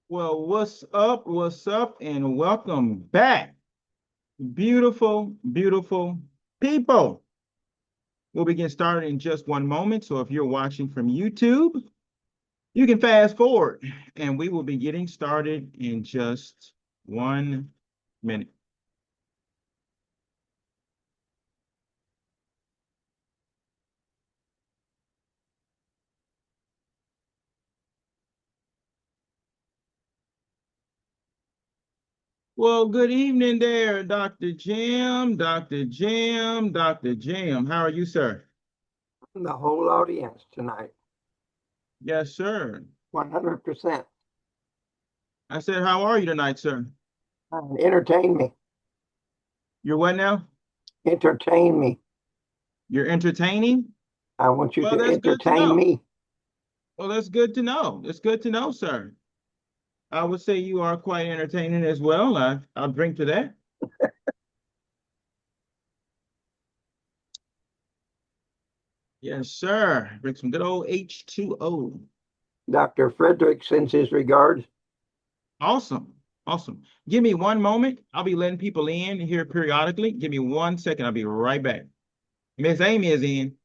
Well, what's up? What's up? And welcome back. Beautiful, beautiful people. We'll begin started in just one moment. So if you're watching from YouTube, you can fast forward and we will be getting started in just 1 minute. Well, good evening there, Dr. Jim, Dr. Jim, Dr. Jim. How are you, sir? The whole audience tonight. Yes, sir. 100%. I said, how are you tonight, sir? Entertain me. You're what now? Entertain me. You're entertaining? I want you Well, to that's good to entertain know. me. Well, that's good to know. It's good to know, sir. I would say you are quite entertaining as well. I'll drink to that. Yes, sir. Drink some good old H2O. Dr. Frederick sends his regards. Awesome. Awesome. Give me one moment. I'll be letting people in here periodically. Give me 1 second. I'll be right back. Miss Amy is in.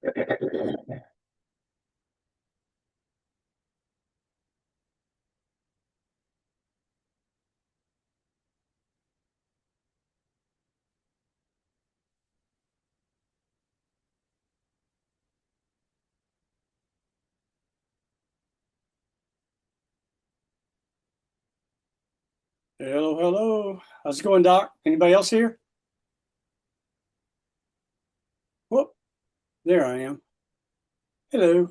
Hello, hello. How's it going, Doc? Anybody else here? Whoop, there I am. Hello.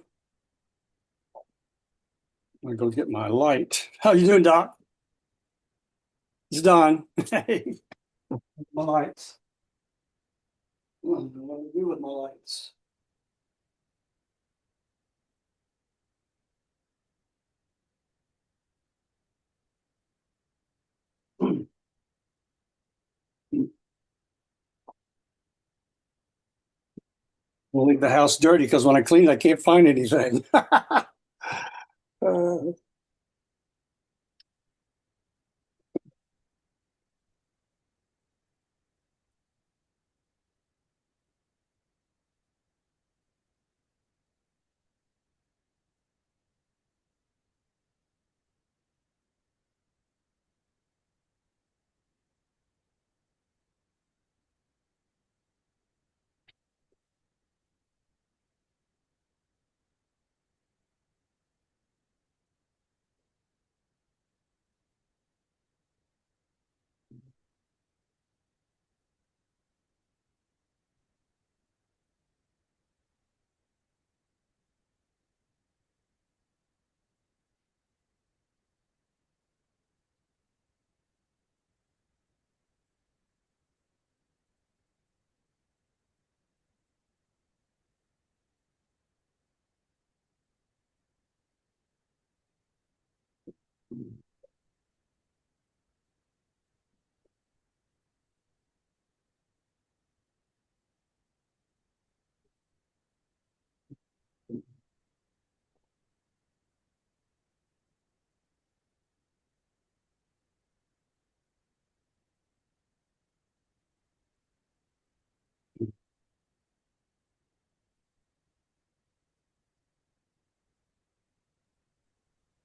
I'm gonna go get my light. How you doing, Doc? It's Don. Hey, my lights. I don't know what to do with my lights. We'll leave the house dirty because when I clean it, I can't find anything.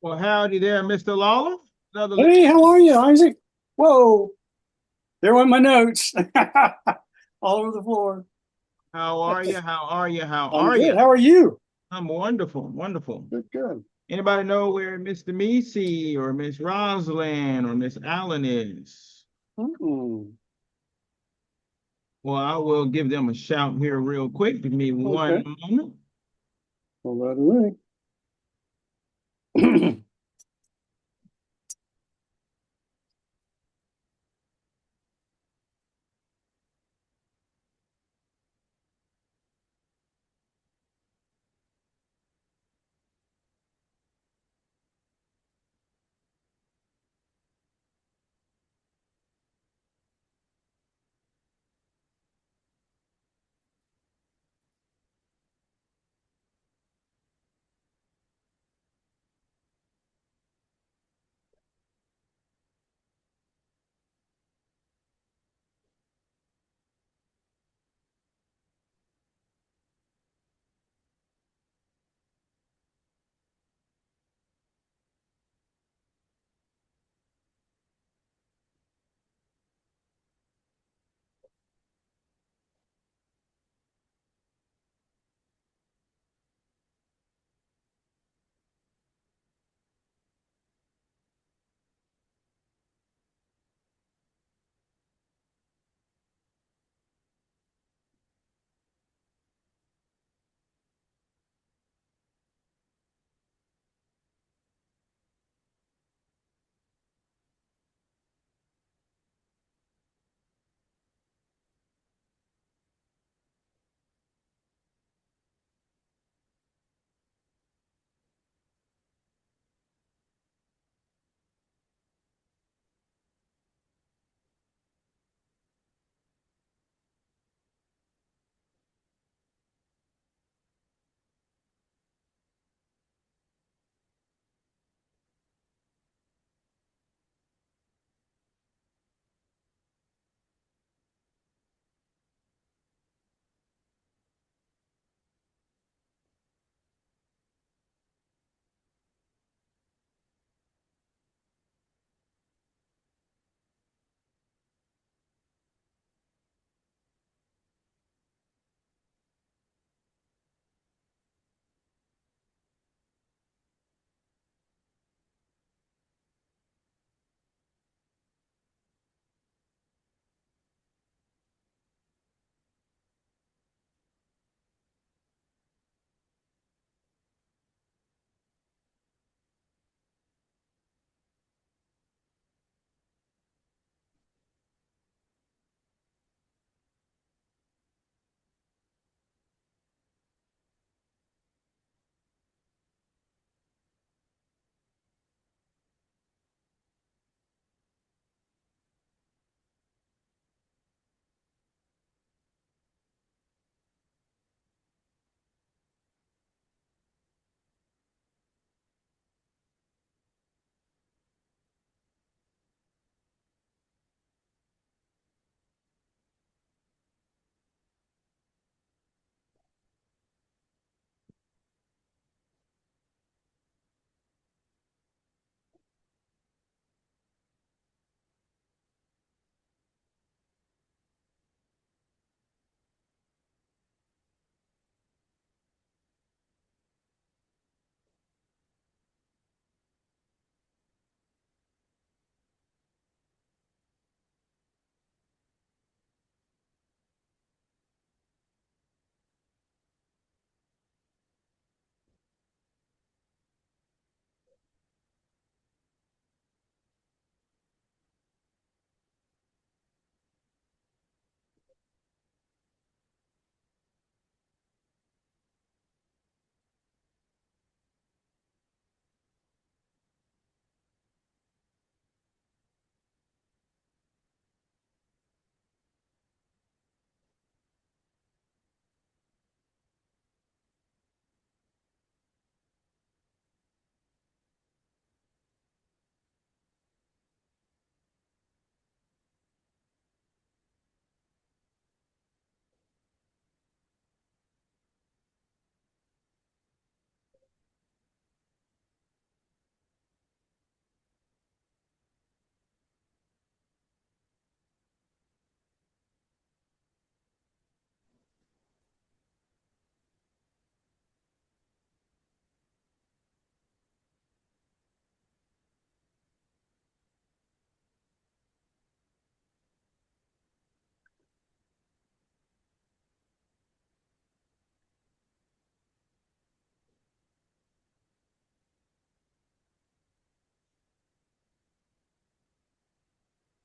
Well, howdy there, Mr. Lawler. Hey, how are you, Isaac? Whoa, there went my notes all over the floor. How are you? How are you? How I'm are you? good. How are you? I'm wonderful, wonderful. Good, good. Anybody know where Mr. Misi or Miss Rosalind or Miss Allen is? Mm-mm. Well, I will give them a shout here real quick. Give me one Okay. moment. Well, right away.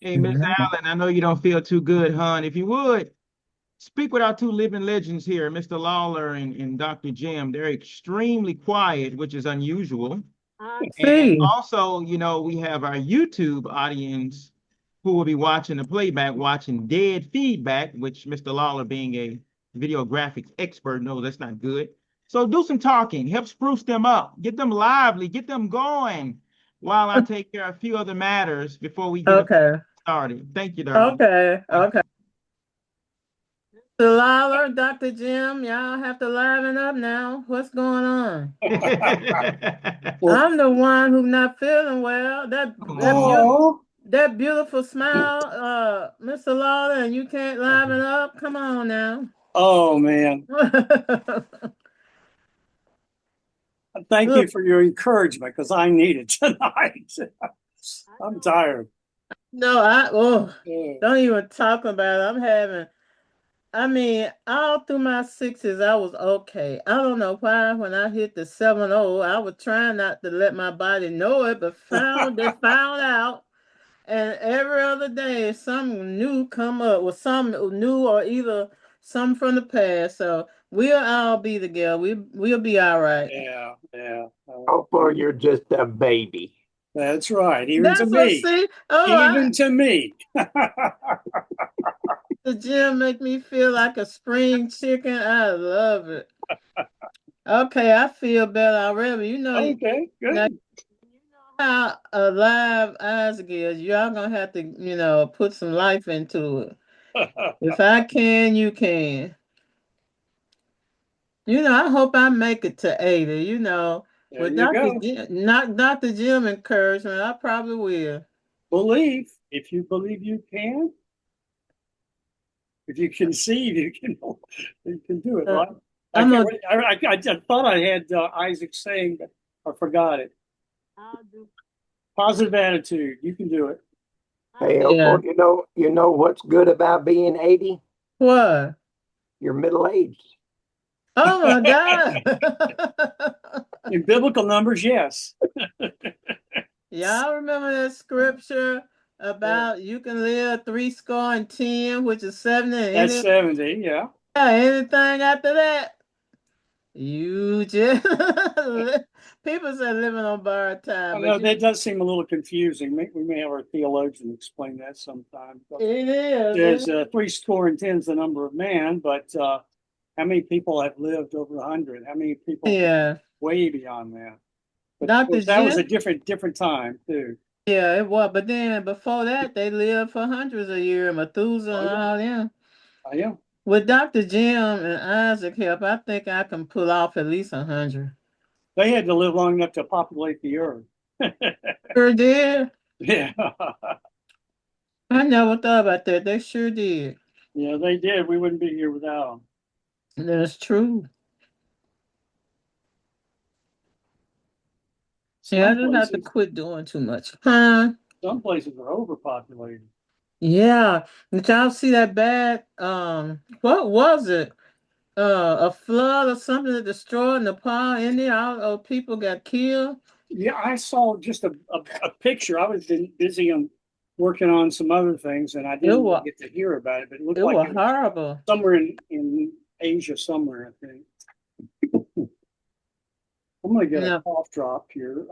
Hey, Miss Allen, I know you don't feel too good, hon. If you would, speak with our two living legends here, Mr. Lawler and Dr. Jim. They're extremely quiet, which is unusual. And See, also, we have our YouTube audience who will be watching the playback, watching dead feedback, which Mr. Lawler, being a video graphics expert, knows that's not good. So do some talking, help spruce them up, get them lively, get them going while I take care of a few other matters before we get okay, started. Thank you, darling. okay. The Lawler, Dr. Jim, y'all have to liven up now. What's going on? Well, I'm the one who's not feeling well. oh, That beautiful smile, Mr. Lawler, and you can't liven up. Come on now. oh man. Thank you Look, for your encouragement because I need it tonight. I'm tired. no, Yeah. don't even talk about it. All through my 60s, I was okay. I don't know why when I hit the 70, I was trying not to let my body know it, but found out. And every other day, something new come up with something new or either some from the past. So we'll all be together. We'll be all right. Yeah, yeah. Hopefully you're just a baby. That's right. Even to That's what me. see. Even to me. The gym make me feel like a spring chicken. I love it. Okay, I feel better already. Okay, Now good. how alive Isaac is. Y'all gonna have to, put some life into it. If I can, you can. I hope I make it to 80, There with you go. Not Dr. Jim encouragement, I probably will. Believe. If you believe you can, if you conceive, you can do it, Uh, right? I I'm can't. a I thought I had Isaac saying, but I forgot it. Positive attitude. You can do it. Hey, Yeah. Opal, you know what's good about being 80? What? You're middle-aged. Oh my God. In biblical numbers, yes. Y'all remember that scripture about you can live 3 score and 10, which is 70, and That's 70. Yeah. anything after that? You just people say living on borrowed I time, but know that does seem a little confusing. We may have our theologian explain that sometime. it is. There's 3 score and 10 is the number of man, but how many people have lived over 100? How many people Yeah. way beyond that? But of Dr. course, that was a Jim, different time too. yeah, it was. But then before that, they lived for hundreds of years, Methuselah Oh and yeah, all them. oh yeah. With Dr. Jim and Isaac help, I think I can pull off at least 100. They had to live long enough to populate the earth. Sure did. Yeah, I never thought about that. They sure did. yeah, they did. We wouldn't be here without them. That's true. Yeah, I Some just have to places, quit doing too much. Huh? some places are overpopulated. Yeah. Did y'all see that bad? What was it? A flood or something that destroyed Nepal, India? All people got killed. Yeah, I saw just a picture. I was busy on working on some other things, and I It didn't really was get to hear about it. But it looked it like was it was horrible. somewhere in Asia, somewhere. I think I'm going to get a No, cough drop here.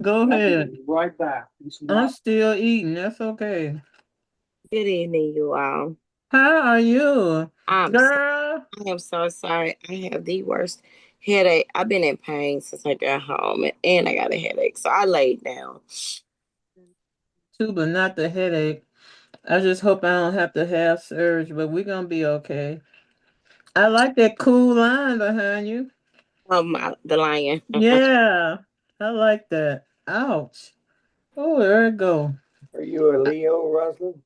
go I'll be ahead. right back. It's I'm not. still eating. That's okay. Good evening, you all. How are you, I'm so, girl? I am so sorry. I have the worst headache. I've been in pain since I got home, and I got a headache, so I laid down. Too, but not the headache. I just hope I don't have to have surgery, but we're gonna be okay. I like that cool line behind you. The lion. Yeah, I like that. Ouch. Oh, there it go. Are you a Leo, Rosalind?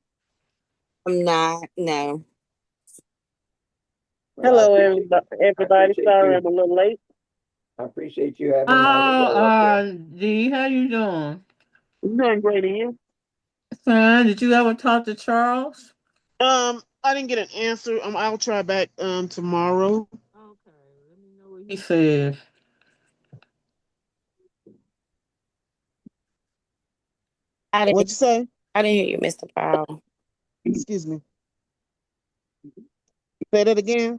I'm not. No. Well, Hello, everybody. I Everybody, appreciate sorry you. I'm a little late. I appreciate you having my Oh, Leo up here. D, how you doing? I'm doing great, and you? Fine. Did you ever talk to Charles? I didn't get an answer. I'll try back tomorrow. Okay, let me know what he said. I What'd didn't. you say? I didn't hear you, Mr. Powell. Excuse me. Say that again.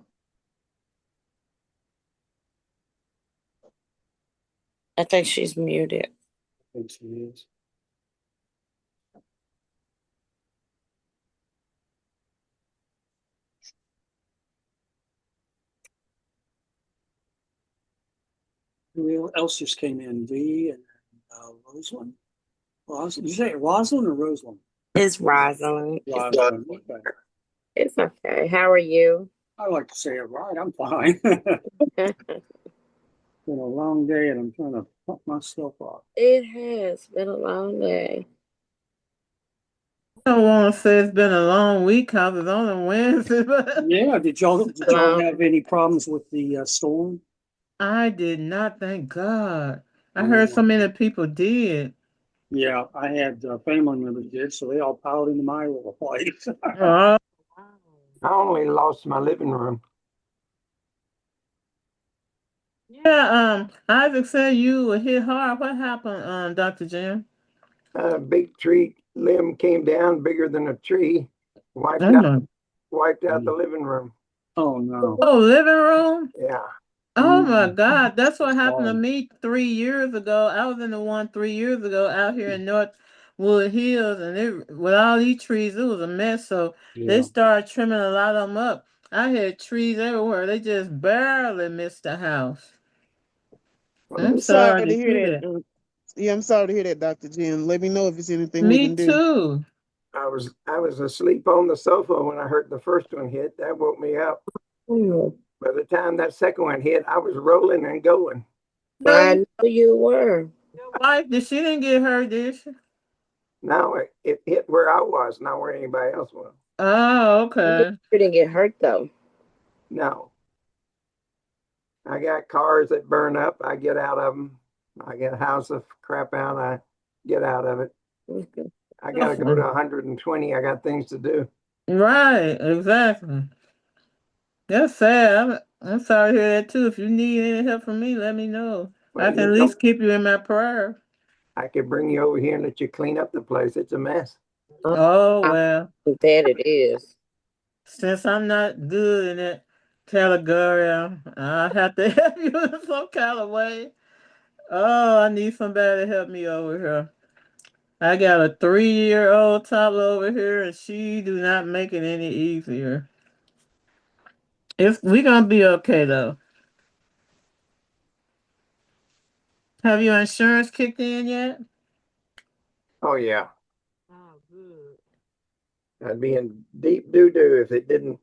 I think she's muted. I think she is. Who else just came in? D and Rosalind. Did you say Rosalind or Rosalind? It's Rosalind. Rosalind. Okay. It's okay. How are you? I like to say it right. I'm fine. Been a long day and I'm trying to pump myself up. It has been a long day. I don't want to say it's been a long week because it's only Wednesday, but Yeah. Did y'all Hello? have any problems with the storm? I did not, thank God. I Oh, heard so many people did. yeah, I had family members did, so they all piled into my little place. Oh, I only lost my living room. yeah, Isaac said you were hit hard. What happened, Dr. Jim? A big tree limb came down bigger than a tree, wiped Oh, out my. wiped out the living room. Oh no. Oh, living room? Yeah. Oh my God, that's what happened to Sorry. me 3 years ago. I was in the one 3 years ago out here in Northwood Hills, and with all these trees, it was a mess. So they Yeah. started trimming a lot of them up. I had trees everywhere. They just barely missed the house. I'm I'm sorry sorry to to hear hear that. that. Yeah, I'm sorry to hear that, Dr. Jim. Let me know if there's anything we Me can do. too. I was asleep on the sofa when I heard the first one hit. That woke me up. Hmm. By the time that second one hit, I was rolling and going. I know you were. Your wife, she didn't get hurt, did she? Now it hit where I was, not where anybody else was. Oh, You okay. didn't get hurt though. No, I got cars that burn up. I get out of them. I get a house of crap out. I get out of it. I got to go to 120. I got things to do. Right, exactly. That's sad. I'm sorry to hear that too. If you need any help from me, let me know. I Well, can at least keep you in my prayer. I could bring you over here and let you clean up the place. It's a mess. Oh I well, bet it is. since I'm not good in that category, I have to help you in some kind of way. Oh, I need somebody to help me over here. I got a 3-year-old toddler over here, and she do not make it any easier. We gonna be okay though. Have your insurance kicked in yet? Oh, yeah. Oh, good. I'd be in deep doo doo if it didn't.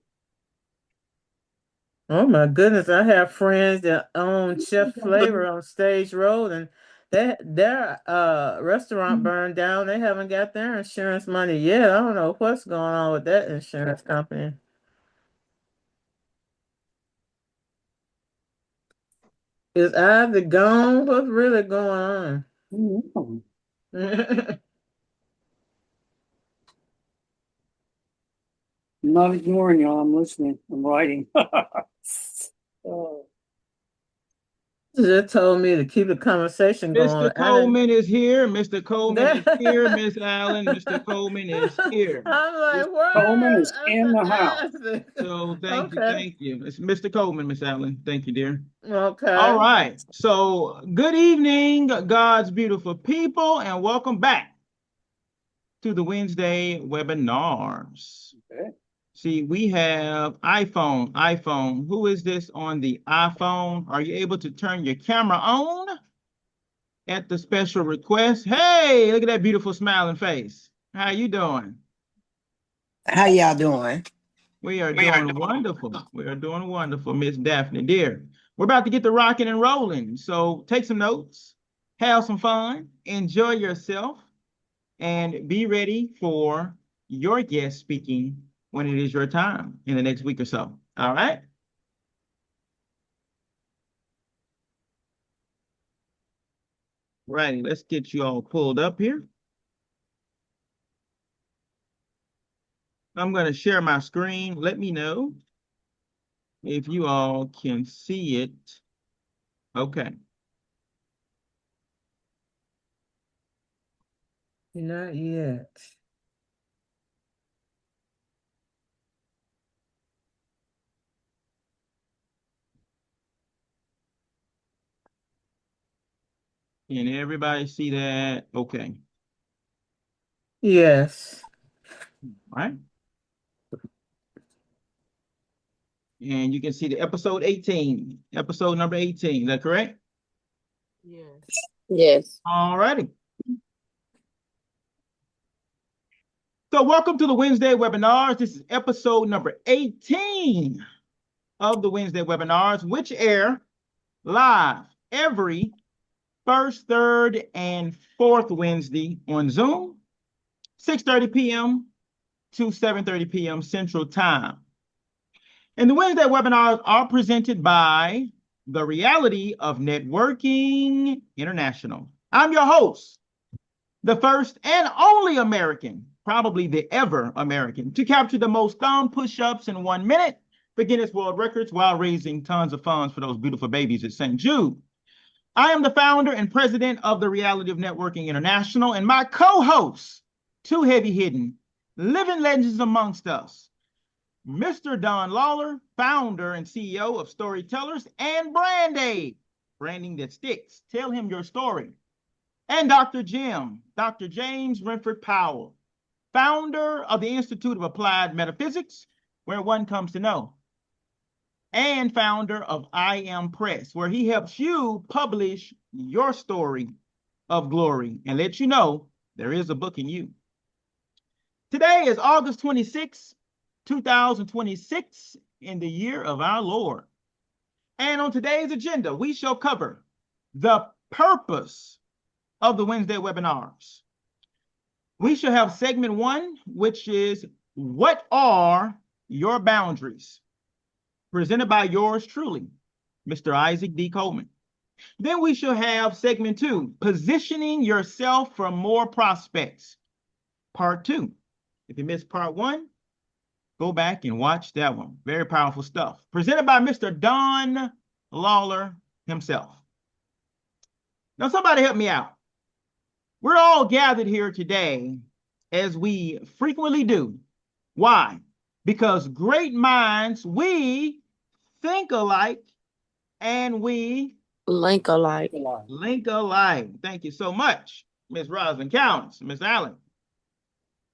Oh my goodness, I have friends that own Chef Flavor on Stage Road, and their restaurant burned down. They haven't got their insurance money yet. I don't know what's going on with that insurance company. Is Ivy gone? What's really going Mm. on? I'm not ignoring y'all. I'm listening. I'm writing. Oh, Just told me to keep the conversation going. Mr. I didn't. Coleman is here. Mr. Coleman is here. Miss Allen, Mr. Coleman is here. I'm like, Coleman what? is I in the house. said, Ivy. So thank you, Okay. thank you. It's Mr. Coleman, Miss Allen. Thank you, dear. All Okay. right. So good evening, God's beautiful people, and welcome back to the Wednesday webinars. Okay. See, we have iPhone. Who is this on the iPhone? Are you able to turn your camera on at the special request? Hey, look at that beautiful smiling face. How you doing? How y'all doing? We are doing wonderful. We are doing wonderful, Miss Daphne, dear. We're about to get the rocking and rolling. So take some notes, have some fun, enjoy yourself, and be ready for your guest speaking when it is your time in the next week or so. All right? Righty, let's get you all pulled up here. I'm going to share my screen. Let me know if you all can see it. Okay. Not yet. Can everybody see that? Okay. Yes. All right. And you can see the episode 18, episode number 18. Is that correct? Yes. Yes. All righty. So welcome to the Wednesday webinars. This is episode number 18 of the Wednesday webinars, which air live every first, third, and fourth Wednesday on Zoom, 6:30 p.m. to 7:30 p.m. Central Time. And the Wednesday webinars are presented by the Reality of Networking International. I'm your host, the first and only American, probably the ever American, to capture the most thumb push-ups in 1 minute for Guinness World Records while raising tons of funds for those beautiful babies at St. Jude. I am the founder and president of the Reality of Networking International, and my co-hosts, two heavy hidden, living legends amongst us, Mr. Don Lawler, founder and CEO of Storytellers and Brand Aid, branding that sticks. Tell him your story. And Dr. James Renford Powell, founder of the Institute of Applied Metaphysics, where one comes to know, and founder of I Am Press, where he helps you publish your story of glory and let you know there is a book in you. Today is August 26, 2026, in the year of our Lord. And on today's agenda, we shall cover the purpose of the Wednesday webinars. We shall have segment 1, which is what are your boundaries? Presented by yours truly, Mr. Issac D. Coleman. Then we shall have segment 2, positioning yourself for more prospects. Part 2. If you missed part 1, go back and watch that one. Very powerful stuff. Presented by Mr. Don Lawler himself. Now, somebody help me out. We're all gathered here today, as we frequently do. Why? Because great minds, we think alike, and we Link alike. link alike. Thank you so much, Ms. Rosalind Counts, Ms. Allen.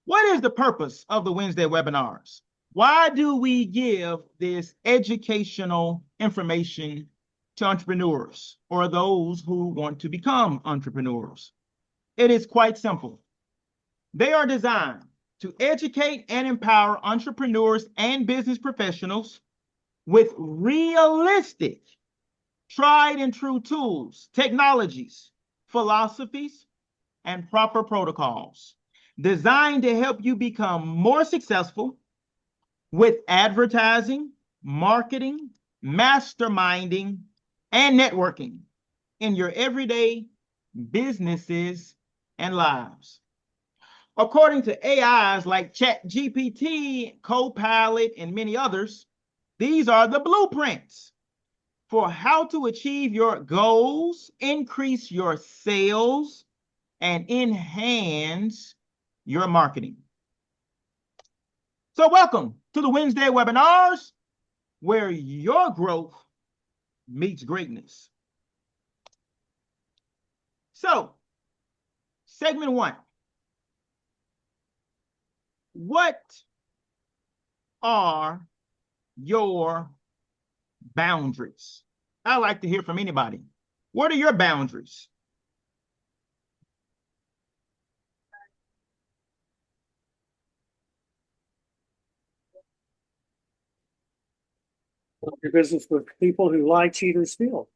What is the purpose of the Wednesday webinars? Why do we give this educational information to entrepreneurs or those who want to become entrepreneurs? It is quite simple. They are designed to educate and empower entrepreneurs and business professionals with realistic, tried and true tools, technologies, philosophies, and proper protocols designed to help you become more successful with advertising, marketing, masterminding, and networking in your everyday businesses and lives. According to AIs like ChatGPT, Copilot, and many others, these are the blueprints for how to achieve your goals, increase your sales, and enhance your marketing. So welcome to the Wednesday webinars, where your growth meets greatness. So, segment 1. What are your boundaries? I like to hear from anybody. What are your boundaries? Your business with people who lie, cheat, or steal.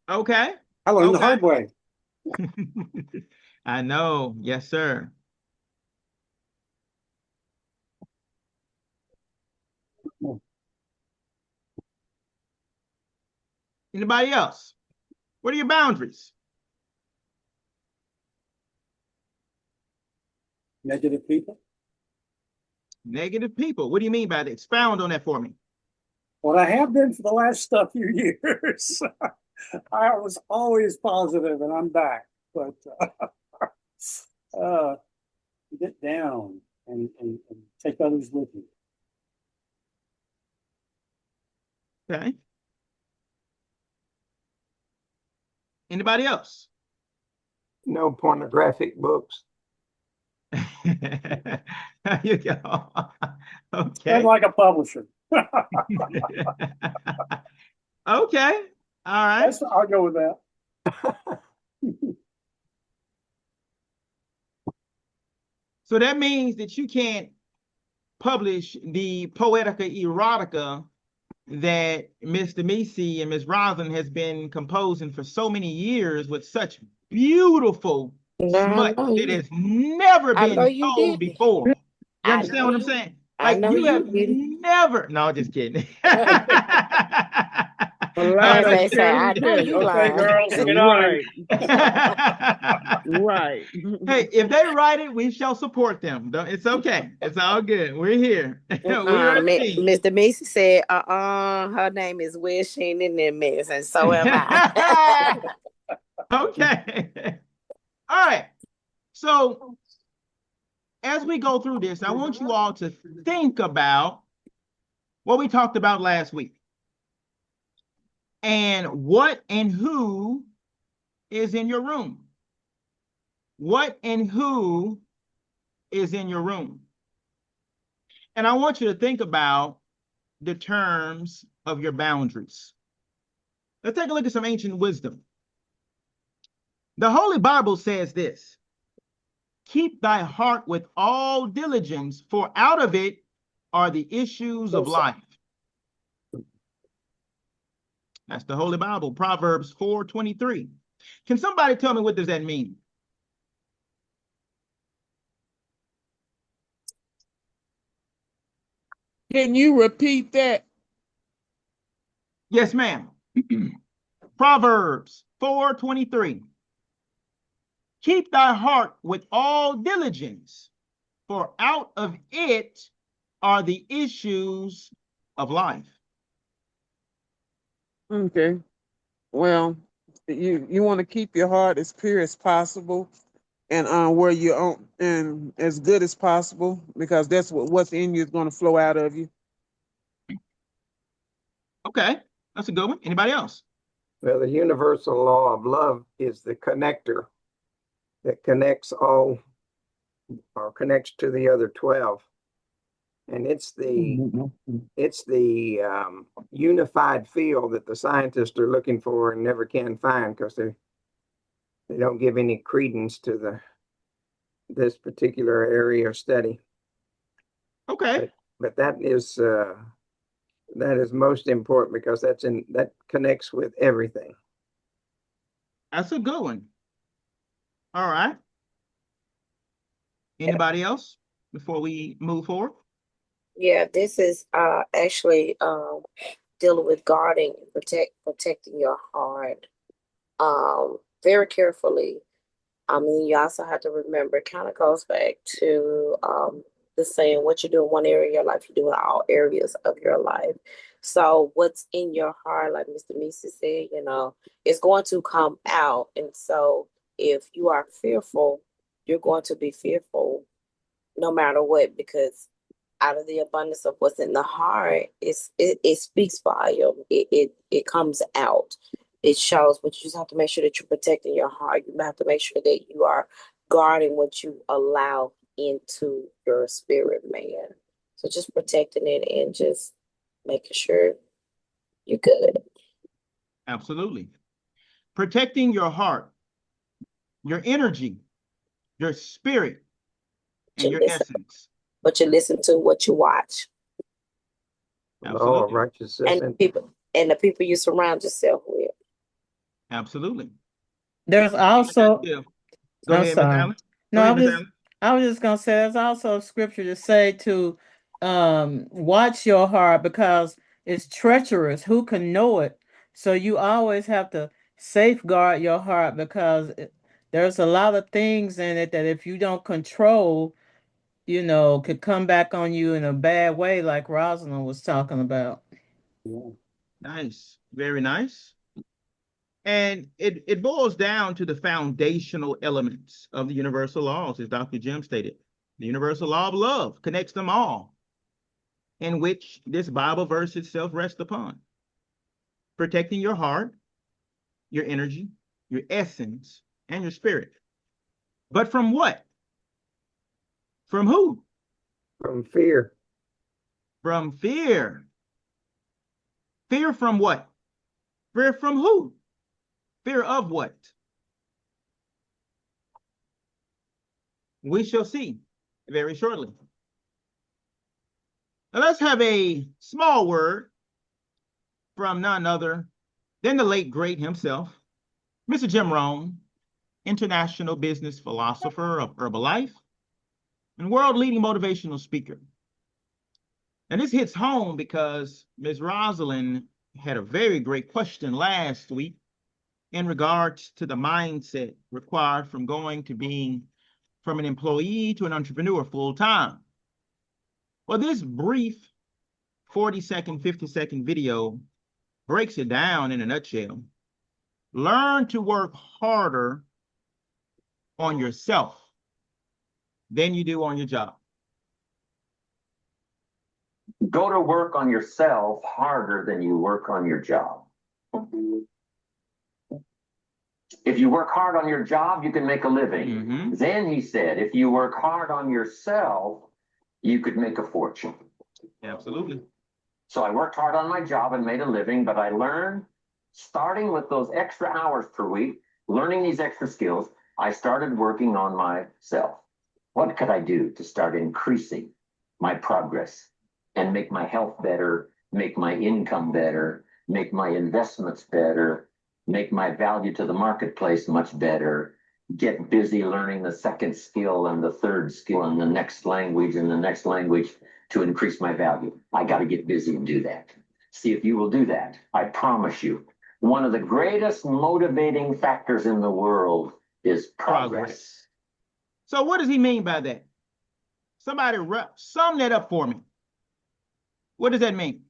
Okay. I learned the Okay. hard way. I know. Yes, sir. Anybody else? What are your boundaries? Negative people. Negative people. What do you mean by that? Expound on that for me. What I have been for the last few years. I was always positive, and I'm back. But get down and take others with you. Okay. Anybody else? No pornographic books. There you go. Okay. And like a publisher. Okay. All right. I'll go with that. So that means that you can't publish the Poetica Erotica that Mr. Misi and Ms. Roslyn has been composing for so many years with such beautiful smut that has never I know been you told did. before. You I understand know what I'm you. saying? I Like know you you have did. never, no, just kidding. Lie As to they Just say, tell I the kidding. know you truth. Okay, lying. girls, good night. Right, right. Hey, if they write it, we shall support them. It's okay. It's all good. We're here. We are a team. Mr. Macy said, her name is Will Sheen in that mess, and so am I. Okay. All right. So as we go through this, I want you all to think about what we talked about last week and what and who is in your room. What and who is in your room. And I want you to think about the terms of your boundaries. Let's take a look at some ancient wisdom. The Holy Bible says this: keep thy heart with all diligence, for out of it are the issues of life. That's the Holy Bible, Proverbs 4:23. Can somebody tell me what does that mean? Can you repeat that? Yes, ma'am. Proverbs 4:23. Keep thy heart with all diligence, for out of it are the issues of life. Okay. Well, you want to keep your heart as pure as possible, and where you own and as good as possible, because that's what's in you is going to flow out of you. Okay, that's a good one. Anybody else? Well, the universal law of love is the connector that connects all or connects to the other 12. And it's the unified field that the scientists are looking for and never can find because they don't give any credence to this particular area of study. Okay. But that is most important because that connects with everything. That's a good one. All right. Anybody else before we move forward? Yeah, this is actually dealing with guarding and protecting your heart very carefully. I mean, you also have to remember it kind of goes back to the saying, what you do in one area of your life, you do in all areas of your life. So what's in your heart, like Mr. Misa said, it's going to come out. And so if you are fearful, you're going to be fearful no matter what, because out of the abundance of what's in the heart, it speaks volume. It comes out. It shows, but you just have to make sure that you're protecting your heart. You have to make sure that you are guarding what you allow into your spirit, man. So just protecting it and just making sure you're good. Absolutely. Protecting your heart, your energy, your spirit, and your essence. But you listen to what you watch. Law of righteousness and the people you surround yourself with. Absolutely. There's also, Go I'm ahead, Ms. sorry. Allen. No, Go ahead, Ms. Allen. I was just gonna say there's also scripture to say to watch your heart because it's treacherous. Who can know it? So you always have to safeguard your heart because there's a lot of things in it that if you don't control, could come back on you in a bad way, like Rosalind was talking about. Nice. Very nice. And it boils down to the foundational elements of the universal laws, as Dr. Jim stated. The universal law of love connects them all, in which this Bible verse itself rests upon. Protecting your heart, your energy, your essence, and your spirit. But from what? From who? From fear. From fear. Fear from what? Fear from who? Fear of what? We shall see very shortly. Now let's have a small word from none other than the late great himself, Mr. Jim Rohn, international business philosopher of Herbalife and world-leading motivational speaker. And this hits home because Ms. Rosalind had a very great question last week in regards to the mindset required from going to being from an employee to an entrepreneur full-time. Well, this brief 40-second, 50-second video breaks it down in a nutshell. Learn to work harder on yourself than you do on your job. Go to work on yourself harder than you work on your job. If you work hard on your job, you can make a living. Then he said, if you work hard on yourself, you could make a fortune. Absolutely. So I worked hard on my job and made a living, but I learned, starting with those extra hours per week, learning these extra skills, I started working on myself. What could I do to start increasing my progress and make my health better, make my income better, make my investments better, make my value to the marketplace much better, get busy learning the second skill and the third skill and the next language and the next language to increase my value. I got to get busy and do that. See if you will do that. I promise you, one of the greatest motivating factors in the world is progress. So what does he mean by that? Somebody sum that up for me. What does that mean?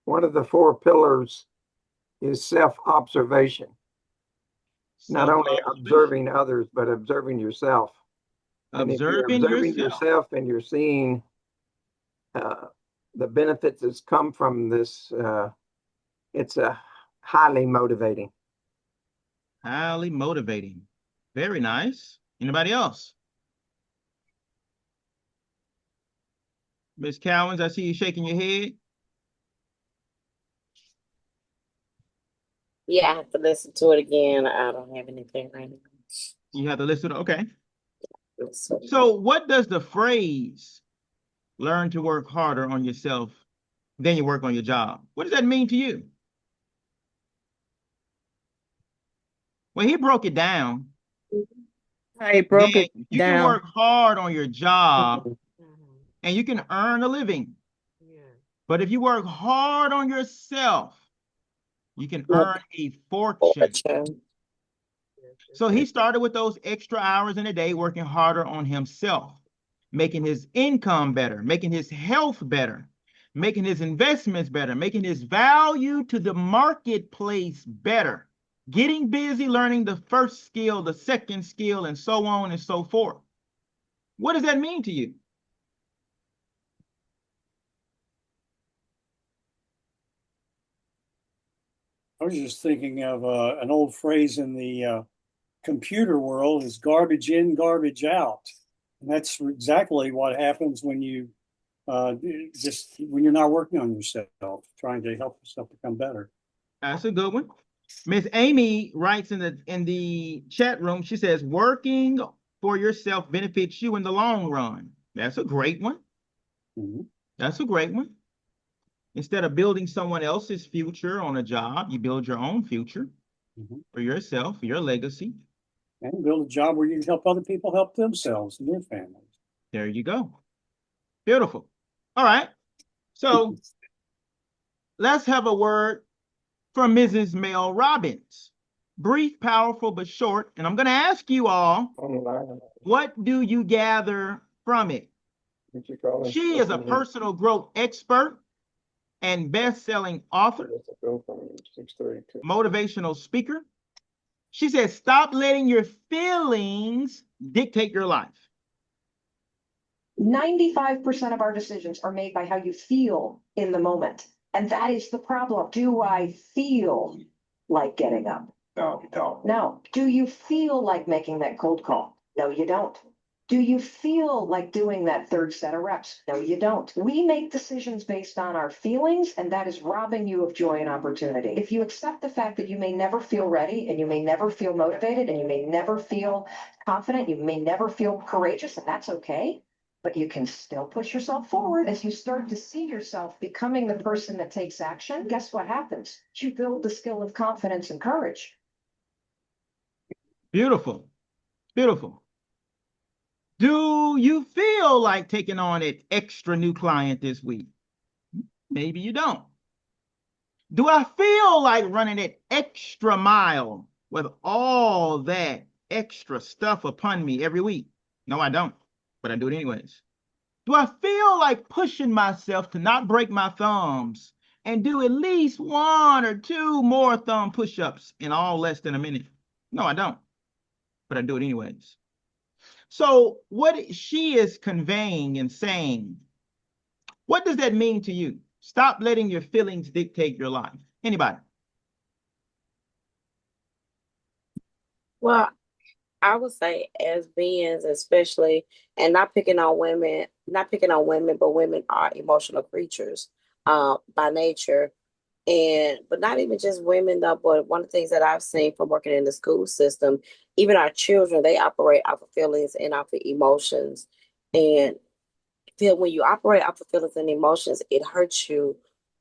One of the 4 pillars is self-observation. Not only observing others, but observing yourself. And if you're observing yourself and you're seeing the benefits that's come from this, it's highly motivating. Highly motivating. Very nice. Anybody else? Ms. Cowens, I see you shaking your head. Yeah, I have to listen to it again. I don't have anything right now. You have to listen. Okay. So what does the phrase learn to work harder on yourself than you work on your job? What does that mean to you? Well, he broke it down. He broke it You down. can work hard on your job and you can earn a living. But if you work hard on yourself, you can earn a fortune. So he started with those extra hours in a day, working harder on himself, making his income better, making his health better, making his investments better, making his value to the marketplace better, getting busy learning the first skill, the second skill, and so on and so forth. What does that mean to you? I was just thinking of an old phrase in the computer world is garbage in, garbage out. And that's exactly what happens when you when you're not working on yourself, trying to help yourself become better. That's a good one. Miss Amy writes in the chat room, she says, working for yourself benefits you in the long run. That's a great one. That's a great one. Instead of building someone else's future on a job, you build your own future for yourself, for your legacy. And build a job where you can help other people help themselves and their families. There you go. Beautiful. All right. So let's have a word from Mrs. Mel Robbins. Brief, powerful, but short. And I'm going to ask you all, what do you gather from it? She is a personal growth expert and best-selling author, motivational speaker. She says, stop letting your feelings dictate your life. 95% of our decisions are made by how you feel in the moment. And that is the problem. Do I feel like getting up? No, you don't. No. Do you feel like making that cold call? No, you don't. Do you feel like doing that third set of reps? No, you don't. We make decisions based on our feelings, and that is robbing you of joy and opportunity. If you accept the fact that you may never feel ready, and you may never feel motivated, and you may never feel confident, you may never feel courageous, and that's okay. But you can still push yourself forward. As you start to see yourself becoming the person that takes action, guess what happens? You build the skill of confidence and courage. Beautiful. Beautiful. Do you feel like taking on an extra new client this week? Maybe you don't. Do I feel like running that extra mile with all that extra stuff upon me every week? No, I don't, but I do it anyways. Do I feel like pushing myself to not break my thumbs and do at least 1 or 2 more thumb push-ups in all less than a minute? No, I don't, but I do it anyways. So what she is conveying and saying, what does that mean to you? Stop letting your feelings dictate your life. Anybody? Well, I would say as beings, especially, and not picking on women, but women are emotional creatures, by nature. And but not even just women though, but one of the things that I've seen from working in the school system, even our children, they operate off of feelings and off of emotions. And feel when you operate off of feelings and emotions, it hurts you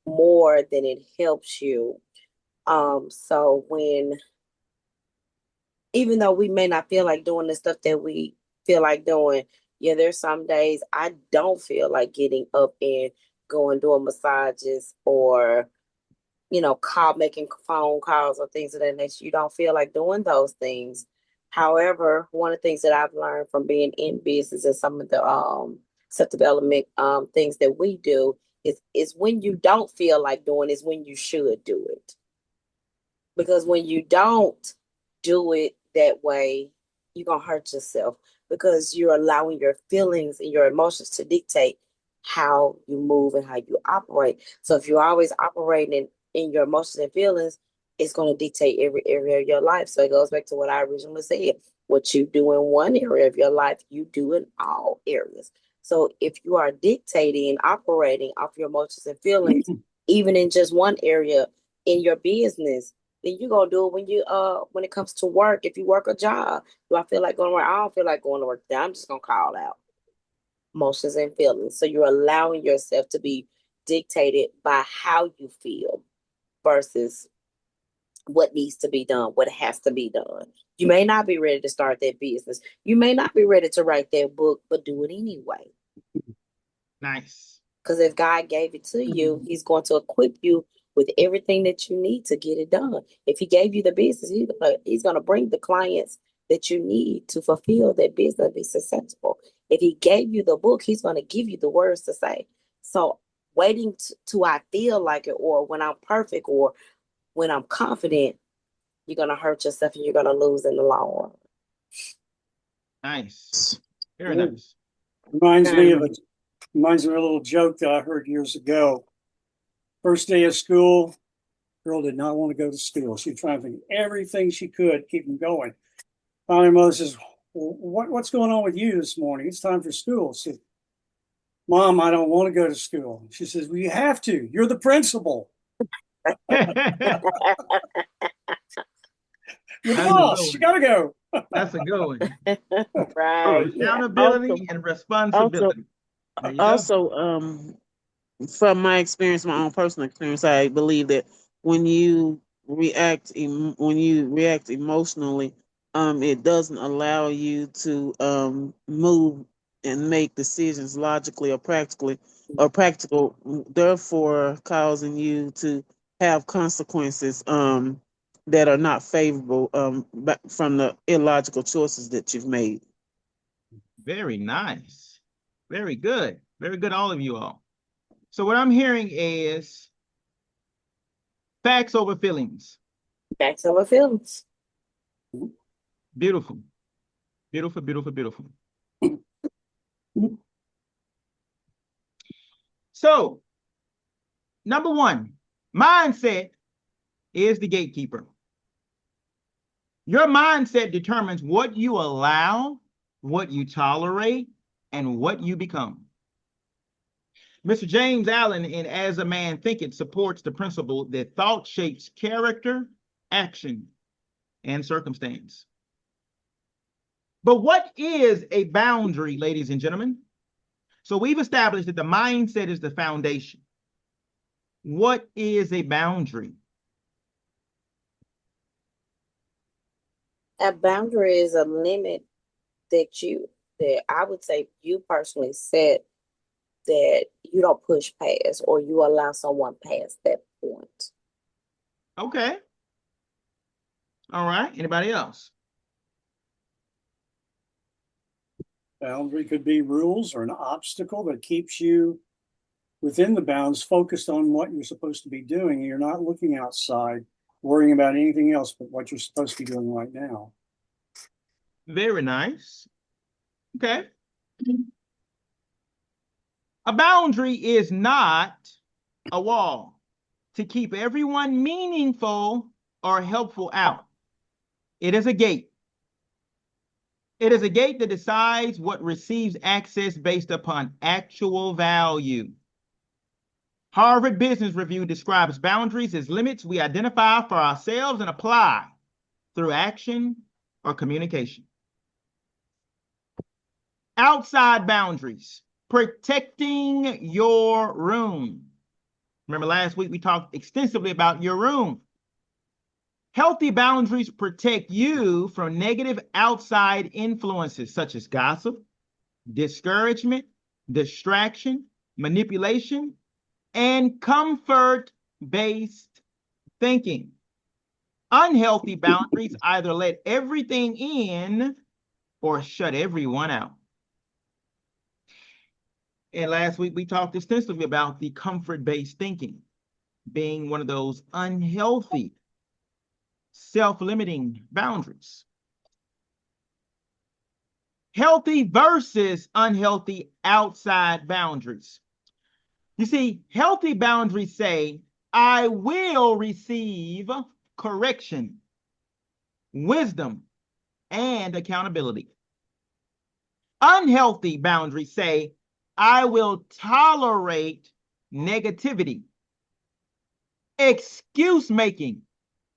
more than it helps you. So when even though we may not feel like doing the stuff that we feel like doing, yeah, there's some days I don't feel like getting up and going doing massages or making phone calls or things of that nature. You don't feel like doing those things. However, one of the things that I've learned from being in business and some of the self development things that we do is when you don't feel like doing is when you should do it. Because when you don't do it that way, you're gonna hurt yourself because you're allowing your feelings and your emotions to dictate how you move and how you operate. So if you're always operating in your emotions and feelings, it's going to dictate every area of your life. So it goes back to what I originally said. What you do in one area of your life, you do in all areas. So if you are dictating and operating off your emotions and feelings, even in just one area in your business, then you're gonna do it when it comes to work. If you work a job, do I feel like going to work? I don't feel like going to work. Then I'm just gonna call out emotions and feelings. So you're allowing yourself to be dictated by how you feel versus what needs to be done, what has to be done. You may not be ready to start that business. You may not be ready to write that book, but do it anyway. Nice. Because if God gave it to you, He's going to equip you with everything that you need to get it done. If He gave you the business, He's going to bring the clients that you need to fulfill that business and be successful. If He gave you the book, He's going to give you the words to say. So waiting to I feel like it, or when I'm perfect, or when I'm confident, you're going to hurt yourself and you're going to lose in the long run. Nice. Very nice. Reminds me of a little joke that I heard years ago. First day of school, girl did not want to go to school. She was trying to think everything she could keep them going. Finally, mother says, well, what's going on with you this morning? It's time for school. She said, Mom, I don't want to go to school. She says, well, you have to. You're the principal. You're the boss. You got to go. That's a good one. Right. Accountability and responsibility. From my experience, my own personal experience, I believe that when you react emotionally, it doesn't allow you to move and make decisions logically or practical, therefore causing you to have consequences that are not favorable from the illogical choices that you've made. Very nice. Very good. Very good, all of you all. So what I'm hearing is facts over feelings. Facts over feelings. Beautiful. Beautiful, beautiful, beautiful. So, number one, mindset is the gatekeeper. Your mindset determines what you allow, what you tolerate, and what you become. Mr. James Allen in As a Man Thinketh supports the principle that thought shapes character, action, and circumstance. But what is a boundary, ladies and gentlemen? So we've established that the mindset is the foundation. What is a boundary? A boundary is a limit that I would say you personally set that you don't push past or you allow someone past that point. Okay. All right. Anybody else? Boundary could be rules or an obstacle that keeps you within the bounds, focused on what you're supposed to be doing. You're not looking outside, worrying about anything else but what you're supposed to be doing right now. Very nice. Okay. A boundary is not a wall to keep everyone meaningful or helpful out. It is a gate. It is a gate that decides what receives access based upon actual value. Harvard Business Review describes boundaries as limits we identify for ourselves and apply through action or communication. Outside boundaries, protecting your room. Remember last week we talked extensively about your room. Healthy boundaries protect you from negative outside influences such as gossip, discouragement, distraction, manipulation, and comfort-based thinking. Unhealthy boundaries either let everything in or shut everyone out. And last week we talked extensively about the comfort-based thinking being one of those unhealthy, self-limiting boundaries. Healthy versus unhealthy outside boundaries. You see, healthy boundaries say, I will receive correction, wisdom, and accountability. Unhealthy boundaries say, I will tolerate negativity, excuse making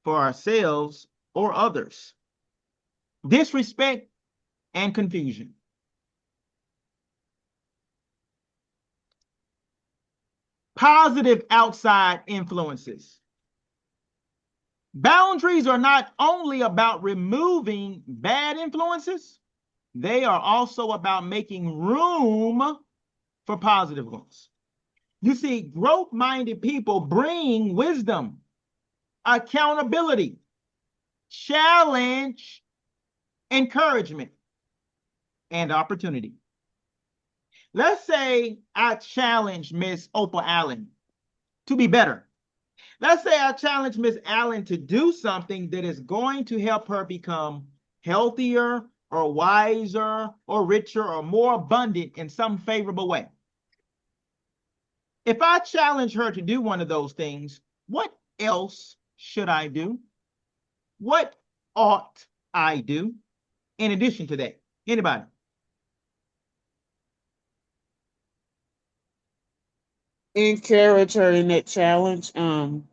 for ourselves or others, disrespect, and confusion. Positive outside influences. Boundaries are not only about removing bad influences, they are also about making room for positive ones. You see, growth-minded people bring wisdom, accountability, challenge, encouragement, and opportunity. Let's say I challenge Miss Opal Allen to be better. Let's say I challenge Miss Allen to do something that is going to help her become healthier or wiser or richer or more abundant in some favorable way. If I challenge her to do one of those things, what else should I do? What ought I do in addition to that? Anybody? Encourage her in that challenge, and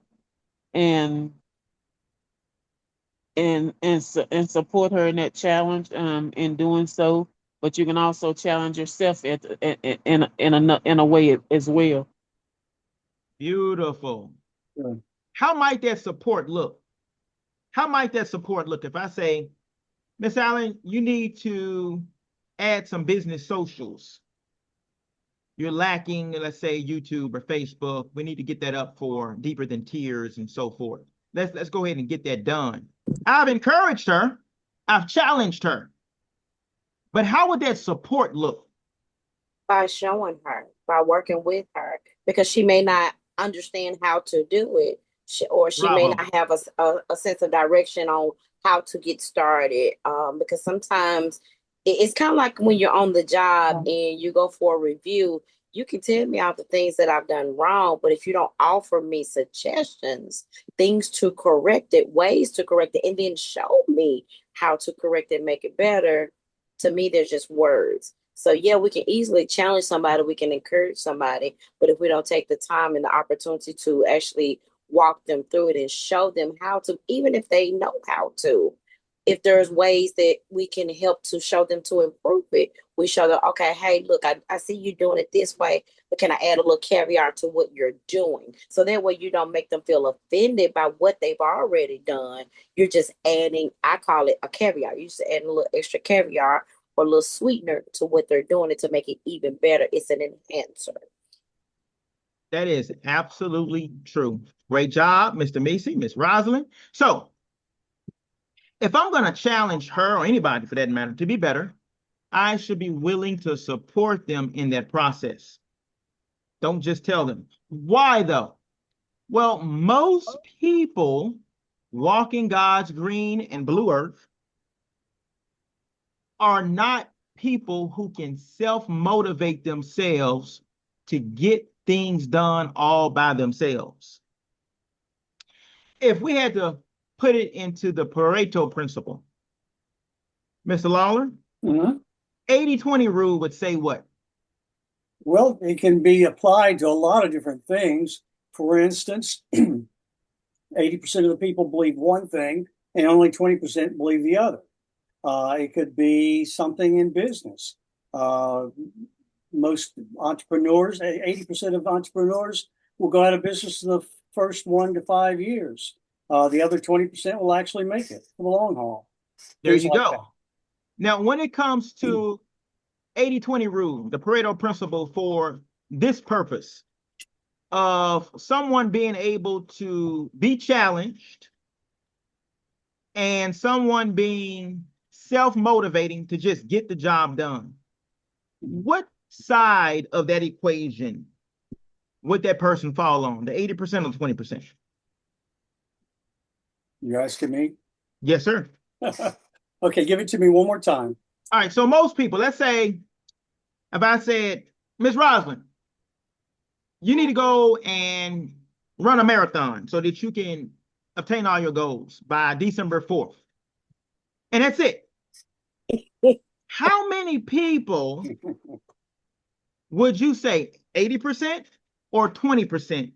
support her in that challenge, in doing so. But you can also challenge yourself in a way as well. Beautiful. Good. How might that support look? How might that support look if I say, Miss Allen, you need to add some business socials. You're lacking, let's say, YouTube or Facebook. We need to get that up for Deeper Than Tears and so forth. Let's go ahead and get that done. I've encouraged her. I've challenged her. But how would that support look? By showing her, by working with her, because she may not understand how to do it, or she may Bravo. not have a sense of direction on how to get started. Because sometimes it's kind of like when you're on the job and you go for a review, you can tell me all the things that I've done wrong, but if you don't offer me suggestions, things to correct it, ways to correct it, and then show me how to correct it, make it better, to me, they're just words. So yeah, we can easily challenge somebody, we can encourage somebody, but if we don't take the time and the opportunity to actually walk them through it and show them how to, even if they know how to, if there's ways that we can help to show them to improve it, we show them, okay, hey, look, I see you doing it this way, but can I add a little caveat to what you're doing? So that way you don't make them feel offended by what they've already done. You're just adding, I call it a caveat. You just add a little extra caveat or a little sweetener to what they're doing and to make it even better. It's an enhancer. That is absolutely true. Great job, Mr. Macy, Miss Rosalind. So if I'm going to challenge her or anybody for that matter to be better, I should be willing to support them in that process. Don't just tell them. Why though? Well, most people walking God's green and blue earth are not people who can self-motivate themselves to get things done all by themselves. If we had to put it into the Pareto principle, Mr. Lawler, 80-20 rule would say what? Well, it can be applied to a lot of different things. For instance, 80% of the people believe one thing and only 20% believe the other. It could be something in business. Most entrepreneurs, 80% of entrepreneurs will go out of business in the first 1 to 5 years. The other 20% will actually make it for the long haul. There you go. Now, when it comes to 80-20 rule, the Pareto principle for this purpose of someone being able to be challenged and someone being self-motivating to just get the job done, what side of that equation would that person fall on, the 80% or 20%? You're asking me? Yes, sir. Okay, give it to me one more time. All right, so most people, let's say, if I said, Ms. Rosalind, you need to go and run a marathon so that you can obtain all your goals by December 4th. And that's it. How many people would you say, 80% or 20%,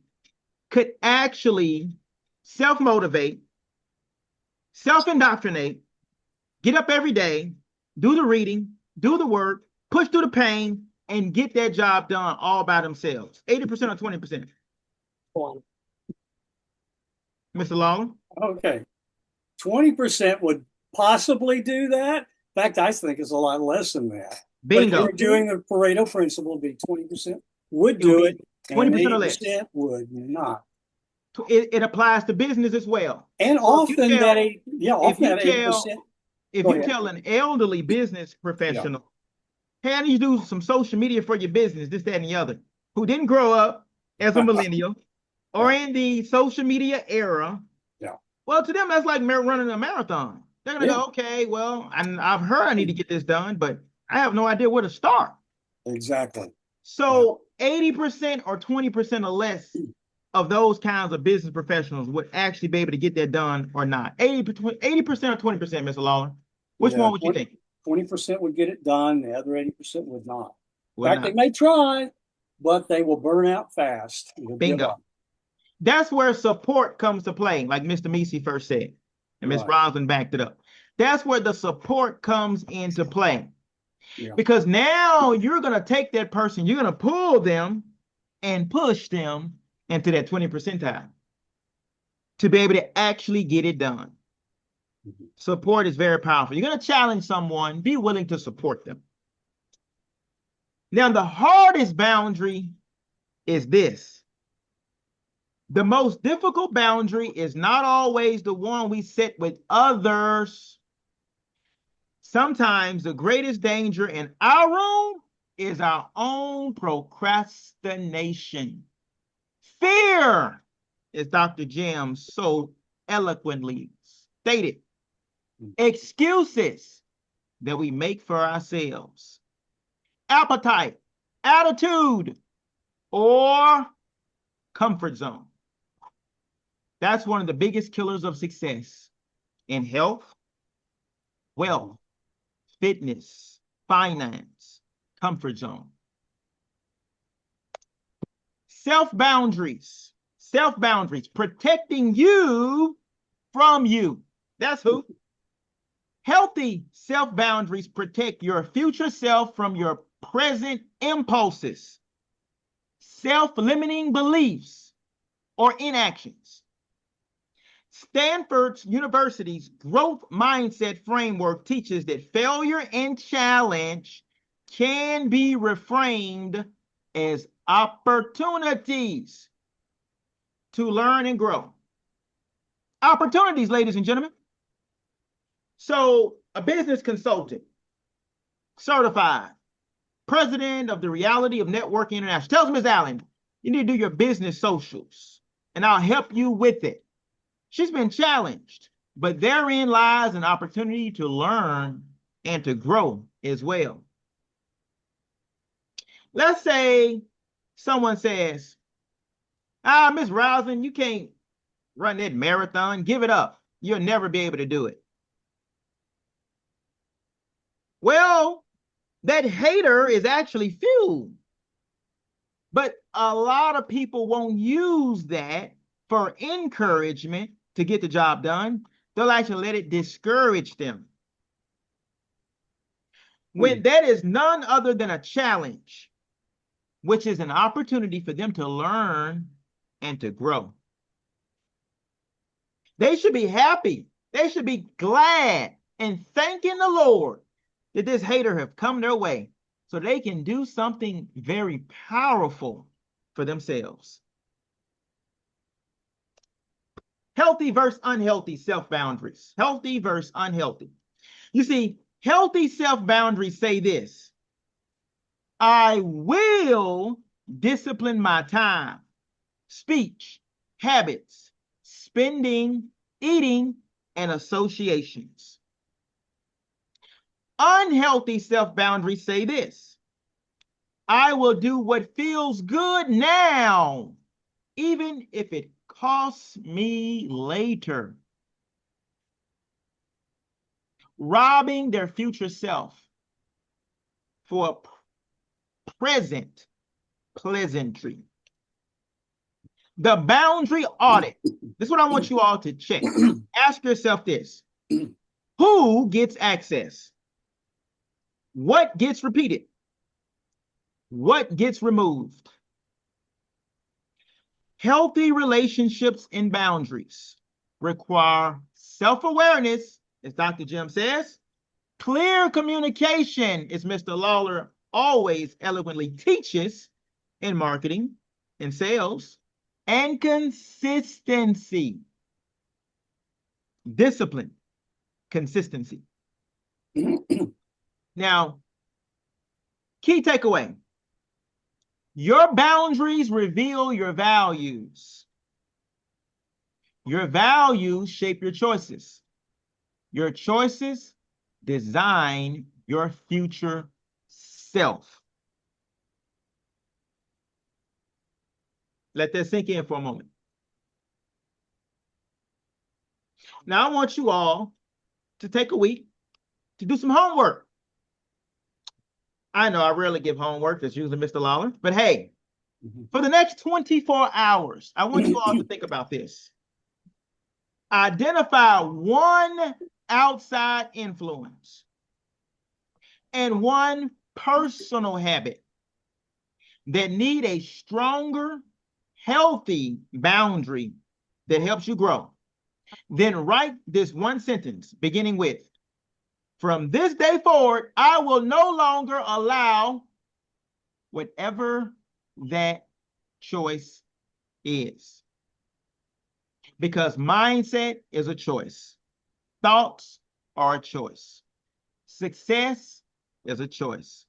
could actually self-motivate, self-indoctrinate, get up every day, do the reading, do the work, push through the pain, and get that job done all by themselves? 80% or 20%? 20. Mr. Lawler? Okay. 20% would possibly do that. In fact, I think it's a lot less than that. Bingo. But if you're doing the Pareto principle, it'd be 20% would do it, 20% or less. 80% would not. It applies to business as well. And So often that 80%. If you tell an elderly business professional, hey, I need you to do some social media for your business, this, that, and the other, who didn't grow up as a millennial or in the social media era, well, to them, that's like running a marathon. They're going to go, okay, well, I've heard I need to get this done, but I have no idea where to start. Exactly. So 80% or 20% or less of those kinds of business professionals would actually be able to get that done or not. 80% or 20%, Mr. Lawler? Which one would you think? 20% would get it done. The other 80% would not. In fact, they may try, but they will burn out fast. Bingo. That's where support comes to play, like Mr. Macy first said, and Ms. Rosalind backed it up. That's where the support comes into play. Because now you're going to take that person, you're going to pull them and push them into that 20 percentile to be able to actually get it done. Support is very powerful. You're going to challenge someone, be willing to support them. Now, the hardest boundary is this. The most difficult boundary is not always the one we set with others. Sometimes the greatest danger in our room is our own procrastination. Fear, as Dr. Jim so eloquently stated, excuses that we make for ourselves. Appetite, attitude, or comfort zone. That's one of the biggest killers of success in health, wealth, fitness, finance, comfort zone. Self-boundaries. Self-boundaries, protecting you from you. That's who. Healthy self-boundaries protect your future self from your present impulses, self-limiting beliefs, or inactions. Stanford University's growth mindset framework teaches that failure and challenge can be reframed as opportunities to learn and grow. Opportunities, ladies and gentlemen. So, a business consultant, certified, president of the Reality of Networking International, tells Ms. Allen, you need to do your business socials, and I'll help you with it. She's been challenged, but therein lies an opportunity to learn and to grow as well. Let's say someone says, Ms. Rousing, you can't run that marathon. Give it up. You'll never be able to do it. Well, that hater is actually fuel. But a lot of people won't use that for encouragement to get the job done. They'll actually let it discourage them. When that is none other than a challenge, which is an opportunity for them to learn and to grow. They should be happy. They should be glad and thanking the Lord that this hater have come their way so they can do something very powerful for themselves. Healthy versus unhealthy self-boundaries. Healthy versus unhealthy. You see, healthy self-boundaries say this: I will discipline my time, speech, habits, spending, eating, and associations. Unhealthy self-boundaries say this: I will do what feels good now, even if it costs me later. Robbing their future self for a present pleasantry. The boundary audit. This is what I want you all to check. Ask yourself this: who gets access? What gets repeated? What gets removed? Healthy relationships and boundaries require self-awareness, as Dr. Jim says, clear communication, as Mr. Lawler always eloquently teaches in marketing and sales, and consistency. Discipline, consistency. Now, key takeaway: your boundaries reveal your values. Your values shape your choices. Your choices design your future self. Let that sink in for a moment. Now, I want you all to take a week to do some homework. I know I rarely give homework. That's usually Mr. Lawler. But hey, for the next 24 hours, I want you all to think about this. Identify one outside influence and one personal habit that need a stronger, healthy boundary that helps you grow. Then write this one sentence beginning with, from this day forward, I will no longer allow whatever that choice is. Because mindset is a choice. Thoughts are a choice. Success is a choice.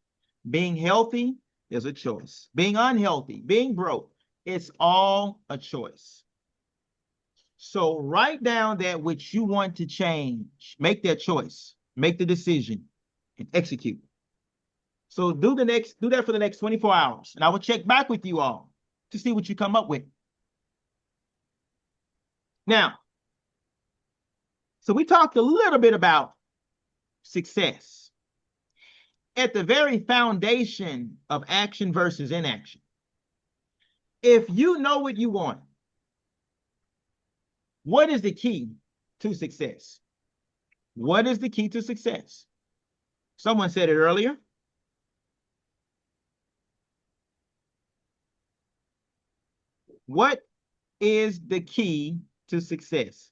Being healthy is a choice. Being unhealthy, being broke, it's all a choice. So write down that which you want to change. Make that choice. Make the decision and execute. So do that for the next 24 hours. And I will check back with you all to see what you come up with. Now, so we talked a little bit about success. At the very foundation of action versus inaction. If you know what you want, what is the key to success? What is the key to success? Someone said it earlier. What is the key to success?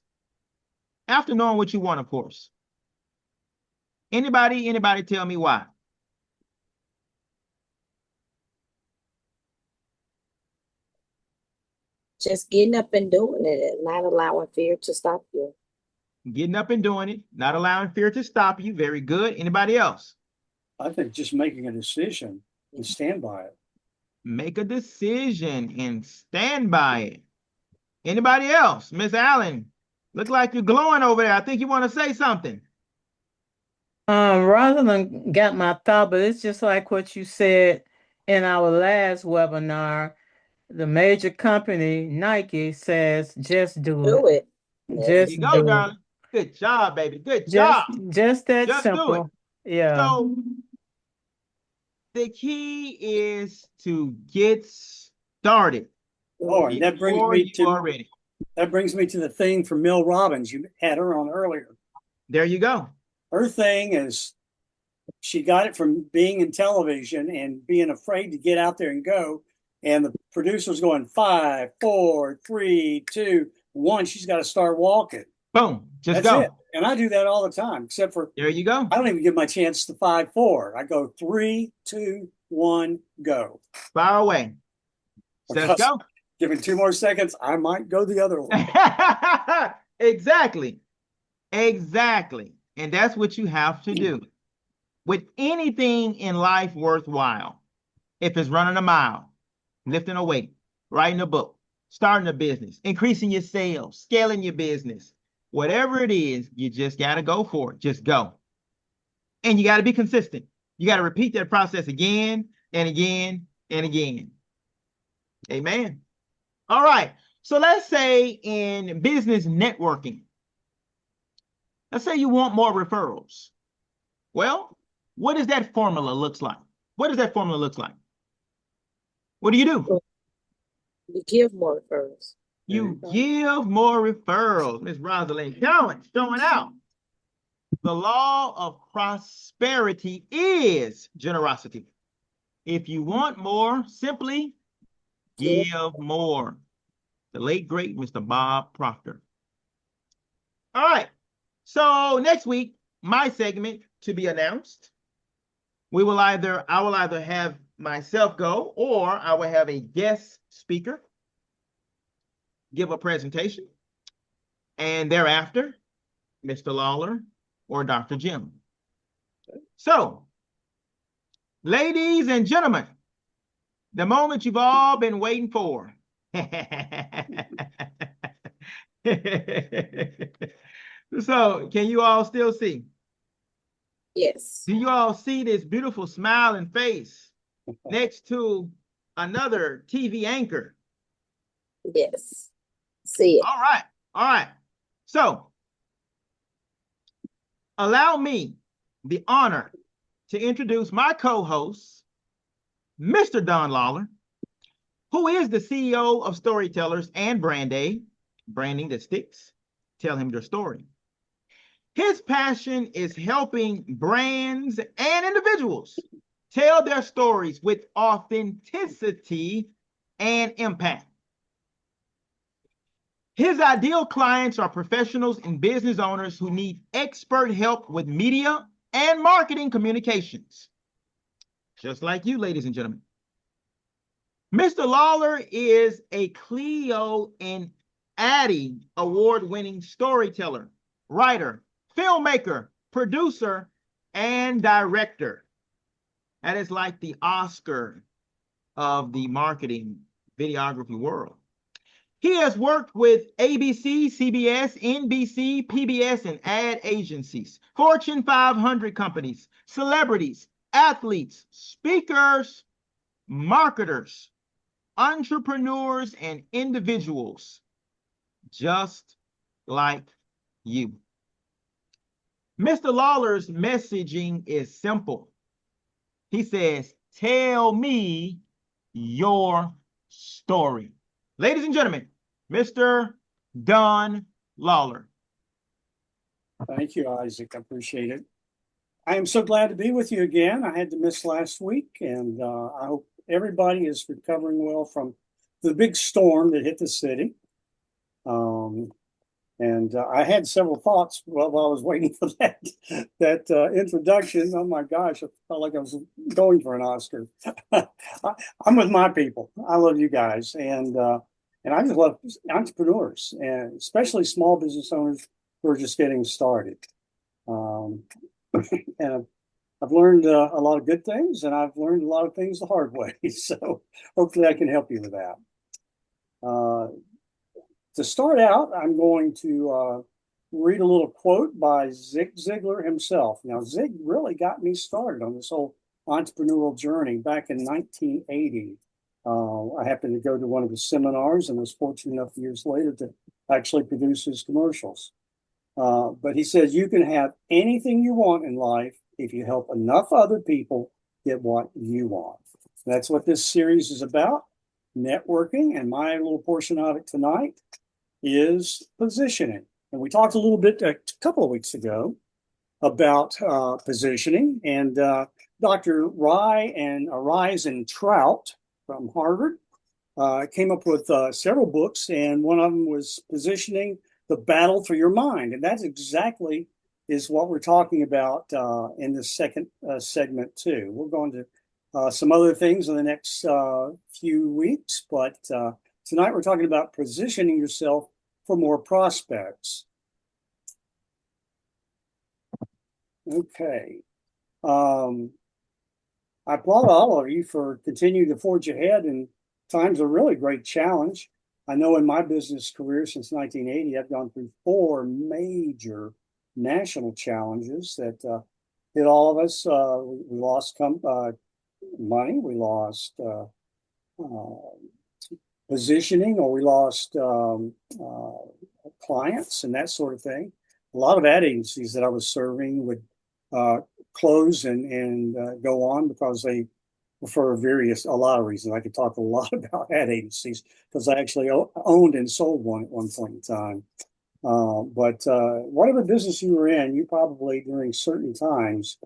After knowing what you want, of course. Anybody tell me why? Just getting up and doing it and not allowing fear to stop you. Getting up and doing it, not allowing fear to stop you. Very good. Anybody else? I think just making a decision and stand by it. Make a decision and stand by it. Anybody else? Miss Allen, look like you're glowing over there. I think you want to say something. Rosalind got my thought, but it's just like what you said in our last webinar. The major company, Nike, says just do it. There Just you go, do it. darling. Good job, baby. Good job. Just that Just do it. simple. Yeah. So the key is to get started. Oh, and that brings before me you to are ready. that brings me to the thing from Mel Robbins. You had her on earlier. There you go. Her thing is she got it from being in television and being afraid to get out there and go. And the producer's going 5, 4, 3, 2, 1. She's got to start walking. Boom. Just That's go. it. And I do that all the time, except for There you go. I don't even give my chance to 5, 4. I go 3, 2, 1, go. Fire away. Let's Because go. Give it 2 more seconds, I might go the other way. Exactly. Exactly. And that's what you have to do. With anything in life worthwhile, if it's running a mile, lifting a weight, writing a book, starting a business, increasing your sales, scaling your business, whatever it is, you just got to go for it. Just go. And you got to be consistent. You got to repeat that process again and again and again. Amen. All right. So let's say in business networking, let's say you want more referrals. Well, what does that formula look like? What does that formula look like? What do? You give more referrals. You give more referrals. Miss Rosalind showing out. The law of prosperity is generosity. If you want more, simply give more. The late, great Mr. Bob Proctor. All right. So next week, my segment to be announced. I will either have myself go or I will have a guest speaker give a presentation. And thereafter, Mr. Lawler or Dr. Jim. So, ladies and gentlemen, the moment you've all been waiting for. So, can you all still see? Yes. Do you all see this beautiful smiling face next to another TV anchor? Yes. See it. All right. All right. So, allow me the honor to introduce my co-host, Mr. Don Lawler, who is the CEO of Storytellers and Brand A, branding that sticks. Tell him your story. His passion is helping brands and individuals tell their stories with authenticity and impact. His ideal clients are professionals and business owners who need expert help with media and marketing communications. Just like you, ladies and gentlemen. Mr. Lawler is a Clio and Addy award-winning storyteller, writer, filmmaker, producer, and director. That is like the Oscar of the marketing videography world. He has worked with ABC, CBS, NBC, PBS, and ad agencies, Fortune 500 companies, celebrities, athletes, speakers, marketers, entrepreneurs and individuals just like you. Mr. Lawler's messaging is simple. He says, tell me your story. Ladies and gentlemen, Mr. Don Lawler. Thank you, Isaac. I appreciate it. I am so glad to be with you again. I had to miss last week, and I hope everybody is recovering well from the big storm that hit the city. I had several thoughts while I was waiting for that introduction. Oh my gosh, I felt like I was going for an Oscar. I'm with my people. I love you guys, and I just love entrepreneurs, and especially small business owners who are just getting started. And I've learned a lot of good things, and I've learned a lot of things the hard way. So hopefully I can help you with that. To start out, I'm going to read a little quote by Zig Ziglar himself. Now, Zig really got me started on this whole entrepreneurial journey back in 1980. I happened to go to one of his seminars and was fortunate enough years later to actually produce his commercials. But he says, you can have anything you want in life if you help enough other people get what you want. That's what this series is about, networking, and my little portion of it tonight is positioning. And we talked a little bit a couple of weeks ago about positioning, and Dr. Rise and Trout from Harvard came up with several books, and one of them was Positioning: The Battle for Your Mind. And that's exactly is what we're talking about in this second segment too. We're going to some other things in the next few weeks, but tonight we're talking about positioning yourself for more prospects. Okay. I applaud all of you for continuing to forge ahead in times of really great challenge. I know in my business career since 1980, I've gone through 4 major national challenges that hit all of us. We lost money, we lost positioning, or we lost clients and that sort of thing. A lot of ad agencies that I was serving would close and go on because they, for a lot of reasons. I could talk a lot about ad agencies because I actually owned and sold one at one point in time. But whatever business you were in, you probably during certain times,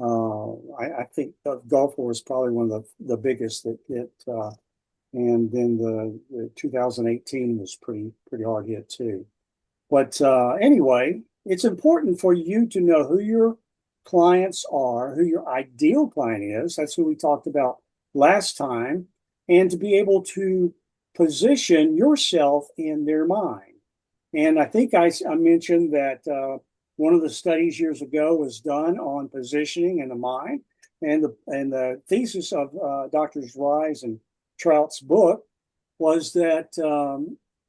I think Gulf War is probably one of the biggest that hit. And then the 2018 was pretty hard hit too. But anyway, it's important for you to know who your clients are, who your ideal client is. That's who we talked about last time, and to be able to position yourself in their mind. And I think I mentioned that one of the studies years ago was done on positioning in the mind, and the thesis of Doctors Rise and Trout's book was that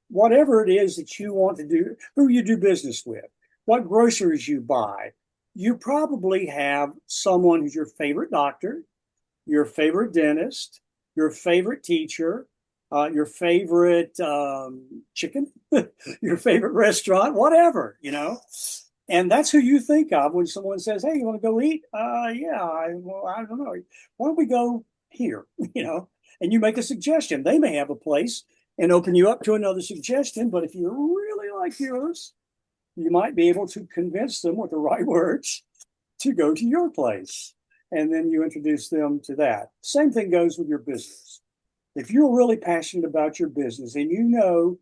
whatever it is that you want to do, who you do business with, what groceries you buy, you probably have someone who's your favorite doctor, your favorite dentist, your favorite teacher, your favorite chicken, your favorite restaurant, whatever, you know. And that's who you think of when someone says, hey, you want to go eat? Yeah, I don't know. Why don't we go here, you know? And you make a suggestion. They may have a place and open you up to another suggestion, but if you really like yours, you might be able to convince them with the right words to go to your place. And then you introduce them to that. Same thing goes with your business. If you're really passionate about your business and you know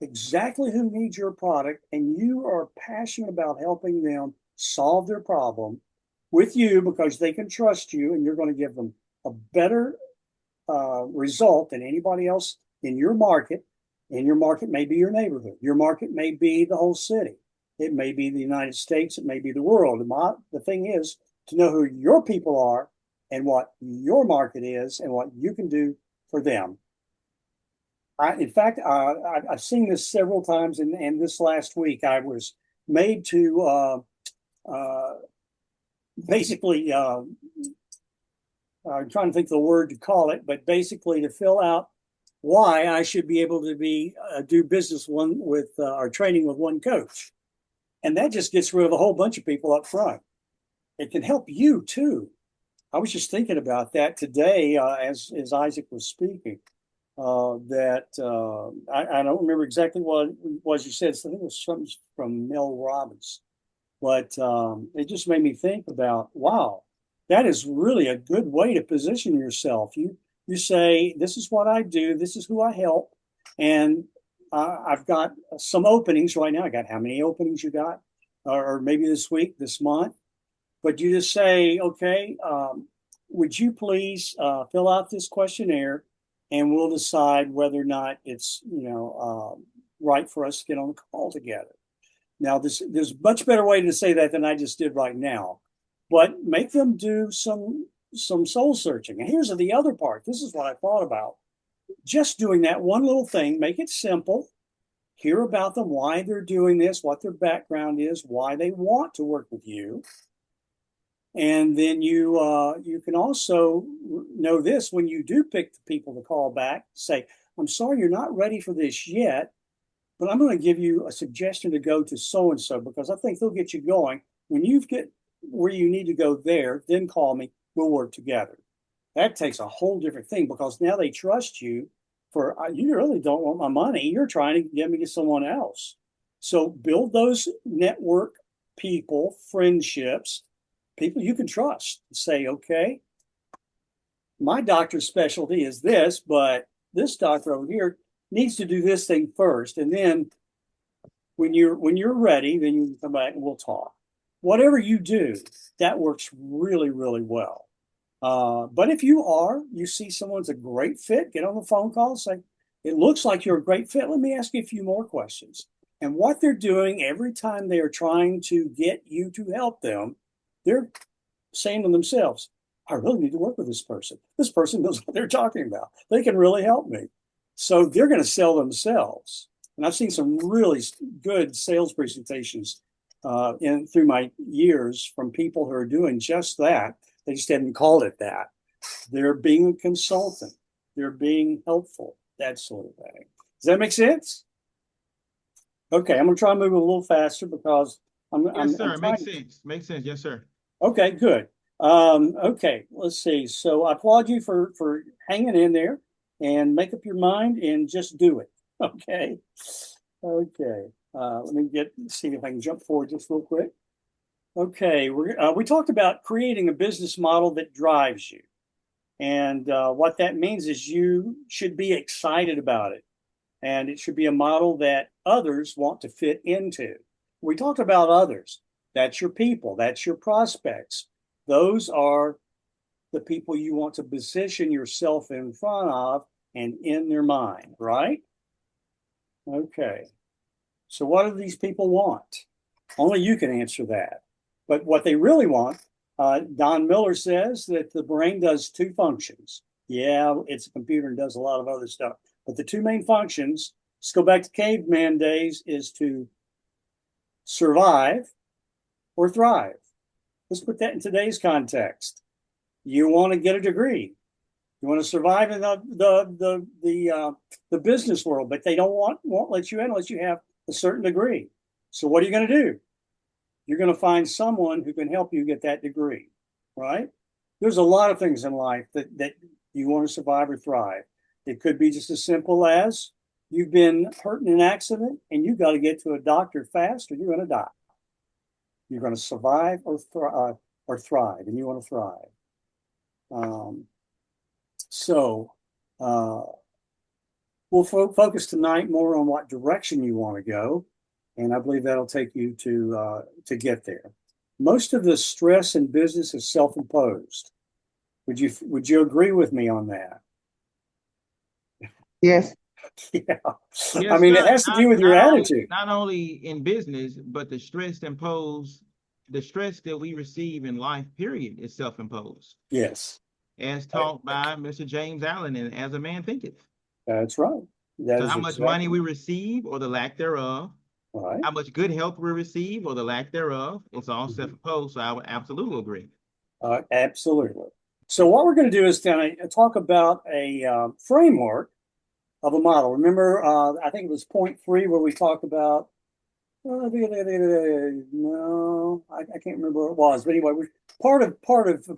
exactly who needs your product and you are passionate about helping them solve their problem with you because they can trust you and you're going to give them a better result than anybody else in your market. And your market may be your neighborhood. Your market may be the whole city. It may be the United States. It may be the world. The thing is to know who your people are and what your market is and what you can do for them. In fact, I've seen this several times. And this last week, I was made to basically, I'm trying to think of the word to call it, but basically to fill out why I should be able to do business with or training with one coach. And that just gets rid of a whole bunch of people up front. It can help you too. I was just thinking about that today as Isaac was speaking. I don't remember exactly what it was you said. I think it was something from Mel Robbins. But it just made me think about, wow, that is really a good way to position yourself. You say, this is what I do, this is who I help, and I've got some openings right now. I got how many openings you got? Or maybe this week, this month. But you just say, okay, would you please fill out this questionnaire, and we'll decide whether or not it's right for us to get on the call together. Now, there's a much better way to say that than I just did right now, but make them do some soul searching. And here's the other part. This is what I thought about. Just doing that one little thing, make it simple. Hear about them, why they're doing this, what their background is, why they want to work with you. And then you can also know this when you do pick the people to call back, say, I'm sorry you're not ready for this yet, but I'm going to give you a suggestion to go to so-and-so because I think they'll get you going. When you get where you need to go there, then call me. We'll work together. That takes a whole different thing because now they trust you you really don't want my money. You're trying to get me to someone else. So build those network people, friendships, people you can trust. Say, okay, my doctor's specialty is this, but this doctor over here needs to do this thing first. And then when you're ready, then you can come back and we'll talk. Whatever you do, that works really, really well. But if you see someone's a great fit, get on the phone call, say, it looks like you're a great fit. Let me ask you a few more questions. And what they're doing every time they are trying to get you to help them, they're saying to themselves, I really need to work with this person. This person knows what they're talking about. They can really help me. So they're going to sell themselves. And I've seen some really good sales presentations through my years from people who are doing just that. They just hadn't called it that. They're being a consultant. They're being helpful, that sort of thing. Does that make sense? Okay, I'm going to try to move a little faster because Yes, sir. Makes sense. Makes sense. Yes, sir. Okay, good. Okay, let's see. So I applaud you for hanging in there and make up your mind and just do it. Okay. Okay. Let me see if I can jump forward just real quick. Okay, we talked about creating a business model that drives you. And what that means is you should be excited about it. And it should be a model that others want to fit into. We talked about others. That's your people. That's your prospects. Those are the people you want to position yourself in front of and in their mind, right? Okay. So what do these people want? Only you can answer that. But what they really want, Don Miller says that the brain does two functions. Yeah, it's a computer and does a lot of other stuff. But the two main functions, let's go back to caveman days, is to survive or thrive. Let's put that in today's context. You want to get a degree. You want to survive in the business world, but they won't let you in unless you have a certain degree. So what are you going to do? You're going to find someone who can help you get that degree, right? There's a lot of things in life that you want to survive or thrive. It could be just as simple as you've been hurt in an accident and you've got to get to a doctor fast or you're going to die. You're going to survive or thrive, and you want to thrive. We'll focus tonight more on what direction you want to go, and I believe that'll take you to get there. Most of the stress in business is self-imposed. Would you agree with me on that? Yes. Yeah. Yes, I mean, sir. it has to do with your attitude. Not only in business, but the stress that we receive in life, period, is self-imposed. Yes. As taught by Mr. James Allen and As a Man Thinketh. That's right. So how much money we receive or the lack thereof, right. How much good health we receive or the lack thereof, it's all self-imposed. So I would absolutely agree. Absolutely. So what we're going to do is kind of talk about a framework of a model. Remember, I think it was point 3 where we talked about, no, I can't remember what it was, but anyway, part of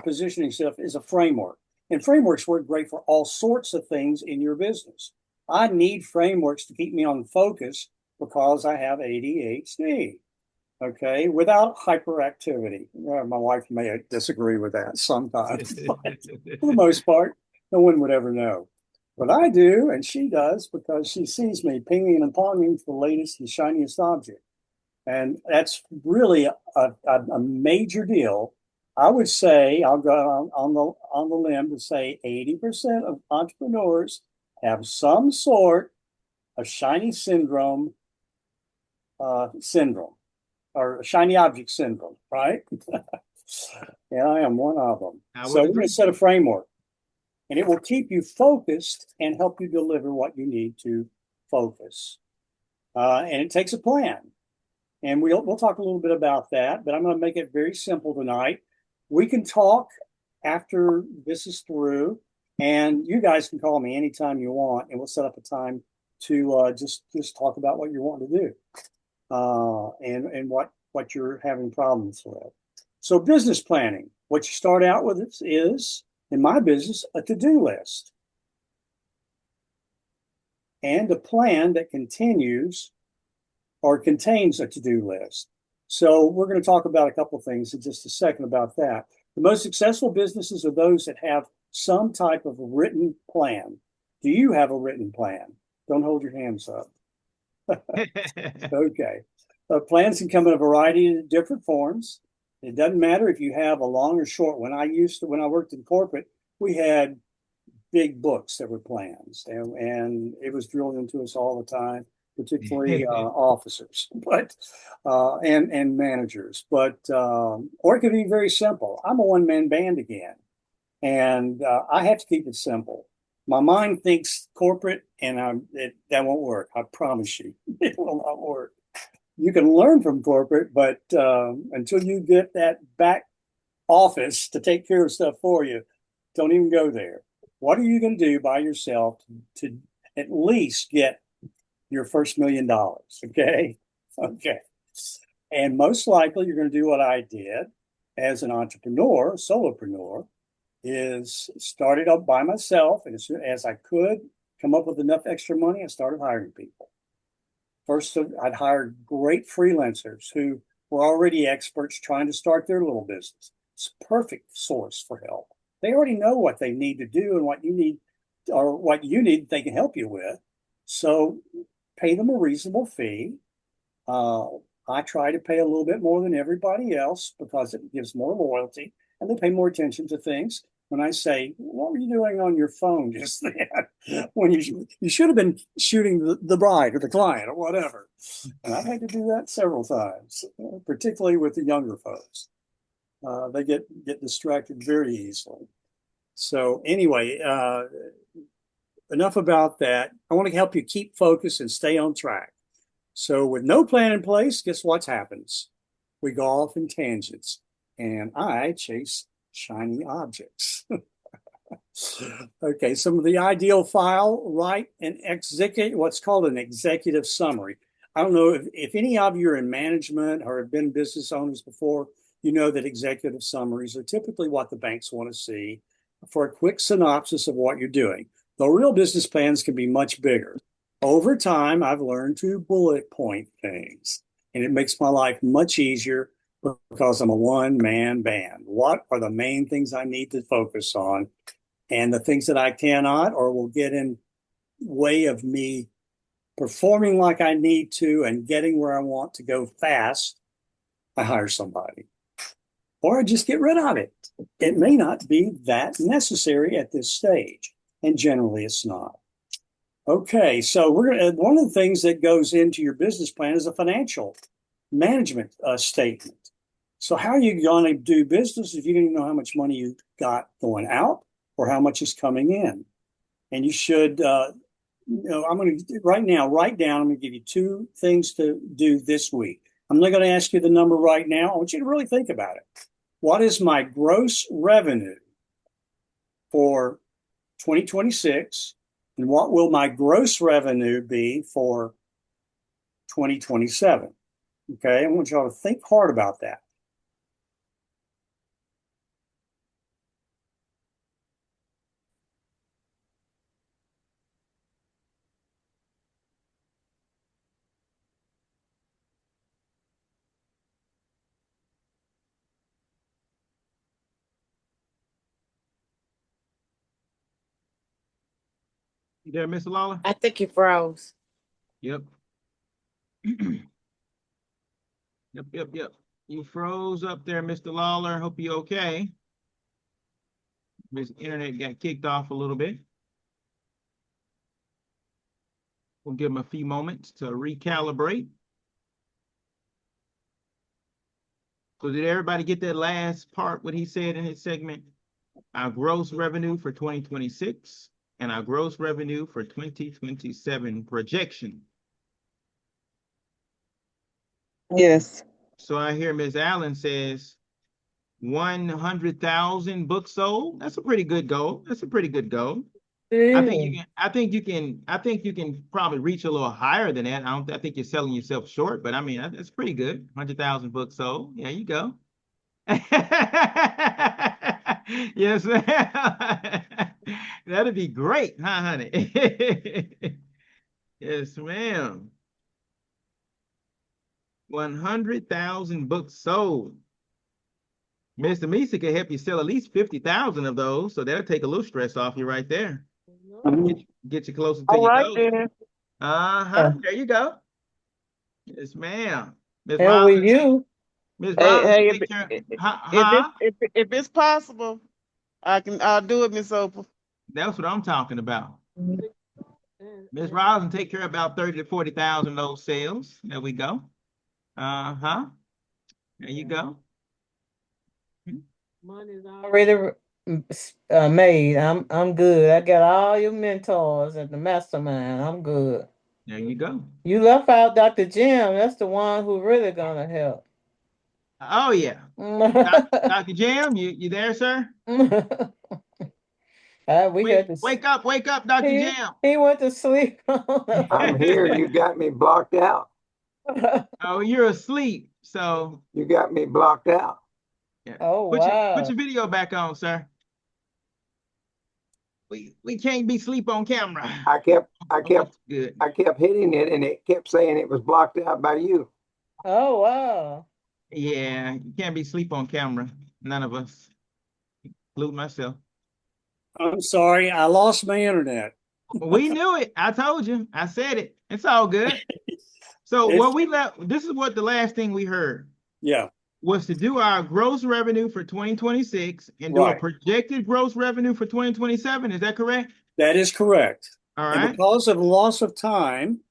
positioning stuff is a framework, and frameworks work great for all sorts of things in your business. I need frameworks to keep me on focus because I have ADHD. Okay, without hyperactivity. My wife may disagree with that sometimes, but for the most part, no one would ever know. But I do, and she does, because she sees me pinging and ponging for the latest and shiniest object. And that's really a major deal. I would say, I'll go on the limb to say 80% of entrepreneurs have some sort of shiny syndrome, or shiny object syndrome, right? And I am one of them. So we're going to set a framework, and it will keep you focused and help you deliver what you need to focus. And it takes a plan. And we'll talk a little bit about that, but I'm going to make it very simple tonight. We can talk after this is through, and you guys can call me anytime you want, and we'll set up a time to just talk about what you want to do. And what you're having problems with. So business planning, what you start out with is, in my business, a to-do list and a plan that continues or contains a to-do list. So we're going to talk about a couple of things in just a second about that. The most successful businesses are those that have some type of written plan. Do you have a written plan? Don't hold your hands up. Okay. Plans can come in a variety of different forms. It doesn't matter if you have a long or short one. When I worked in corporate, we had big books that were plans, and it was drilled into us all the time, particularly officers, but and managers. But or it could be very simple. I'm a one-man band again, and I have to keep it simple. My mind thinks corporate, and that won't work. I promise you, it will not work. You can learn from corporate, but until you get that back office to take care of stuff for you, don't even go there. What are you going to do by yourself to at least get your first $1 million? Okay. Okay. And most likely you're going to do what I did as an entrepreneur, solopreneur, is started up by myself. And as I could come up with enough extra money, I started hiring people. First, I'd hired great freelancers who were already experts trying to start their little business. It's a perfect source for help. They already know what they need to do and what you need, or what you need they can help you with. So pay them a reasonable fee. I try to pay a little bit more than everybody else because it gives more loyalty, and they pay more attention to things. When I say, what were you doing on your phone just then? When you should have been shooting the bride or the client or whatever. And I've had to do that several times, particularly with the younger folks. They get distracted very easily. So anyway, enough about that. I want to help you keep focused and stay on track. So with no plan in place, guess what happens? We go off in tangents, and I chase shiny objects. Okay, some of the ideal file, write an what's called an executive summary. I don't know if any of you are in management or have been business owners before, you know that executive summaries are typically what the banks want to see for a quick synopsis of what you're doing. Though real business plans can be much bigger. Over time, I've learned to bullet point things, and it makes my life much easier because I'm a one-man band. What are the main things I need to focus on? And the things that I cannot or will get in way of me performing like I need to and getting where I want to go fast, I hire somebody. Or I just get rid of it. It may not be that necessary at this stage, and generally it's not. Okay, so one of the things that goes into your business plan is a financial management statement. So how are you going to do business if you don't even know how much money you got going out or how much is coming in? And you should, I'm going to right now, write down, I'm going to give you 2 things to do this week. I'm not going to ask you the number right now. I want you to really think about it. What is my gross revenue for 2026 And what will my gross revenue be for 2027? Okay, I want y'all to think hard about that. You there, Mr. Lawler? I think you froze. Yep. Yep. You froze up there, Mr. Lawler. Hope you're okay. His internet got kicked off a little bit. We'll give him a few moments to recalibrate. So did everybody get that last part, what he said in his segment? Our gross revenue for 2026 and our gross revenue for 2027 projection. Yes. So I hear Ms. Allen says 100,000 books sold. That's a pretty good goal. That's a pretty good goal. I think you can probably reach a little higher than that. I think you're selling yourself short, but I mean, that's pretty good. 100,000 books sold. There you go. Yes, ma'am. That'd be great, huh, honey? Yes, ma'am. 100,000 books sold. Mr. Misa can help you sell at least 50,000 of those, so that'll take a little stress off you right there. Get you closer to All your right goal. then. There you go. Yes, ma'am. Miss Hell with Roslyn, you. Miss Hey, Roslyn, hey, take care. if it's possible, I'll do it, Miss Opal. That's what I'm talking about. Miss Roslyn, take care of about 30 to 40,000 of those sales. There we go. There you go. Money's already made. I'm good. I got all your mentors at the mastermind. I'm good. There you go. You left out Dr. Jim. That's the one who really gonna help. Oh yeah. Dr. Jam, you there, sir? Wake up, Dr. Jam. He went to sleep. I'm here. You got me blocked out. Oh, you're asleep. So You got me blocked out. yeah. Oh Put wow. your video back on, sir. We can't be asleep on camera. I kept Good. hitting it and it kept saying it was blocked out by you. Oh wow. Yeah, you can't be asleep on camera. None of us, including myself. I'm sorry, I lost my internet. We knew it. I told you. I said it. It's all good. So It's- what we left, this is what the last thing we heard Yeah, was to do our gross revenue for 2026 and do a Right. projected gross revenue for 2027. Is that correct? that is correct. All And right. because of loss of time,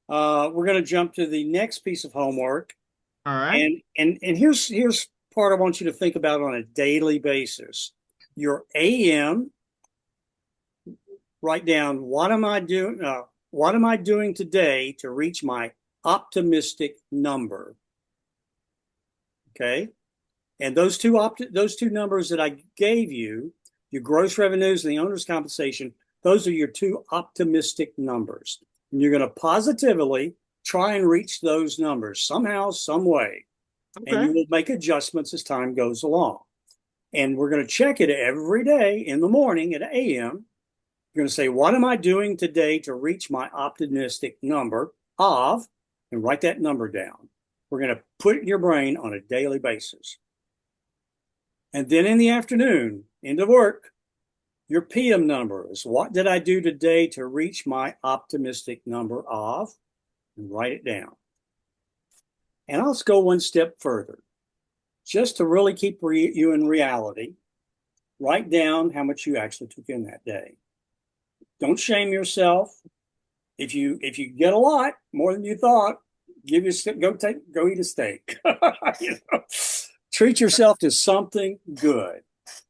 we're going to jump to the next piece of homework. All right. And here's part I want you to think about on a daily basis. Your AM, write down what am I doing? What am I doing today to reach my optimistic number? Okay, and those two numbers that I gave you, your gross revenues and the owner's compensation, those are your two optimistic numbers. And you're going to positively try and reach those numbers somehow, some way. Okay. And you will make adjustments as time goes along. And we're going to check it every day in the morning at AM. You're going to say, what am I doing today to reach my optimistic number of, and write that number down. We're going to put it in your brain on a daily basis. And then in the afternoon, into work, your PM number is what did I do today to reach my optimistic number of, and write it down. And I'll go one step further. Just to really keep you in reality, write down how much you actually took in that day. Don't shame yourself. If you get a lot more than you thought, go eat a steak. You know? Treat yourself to something good.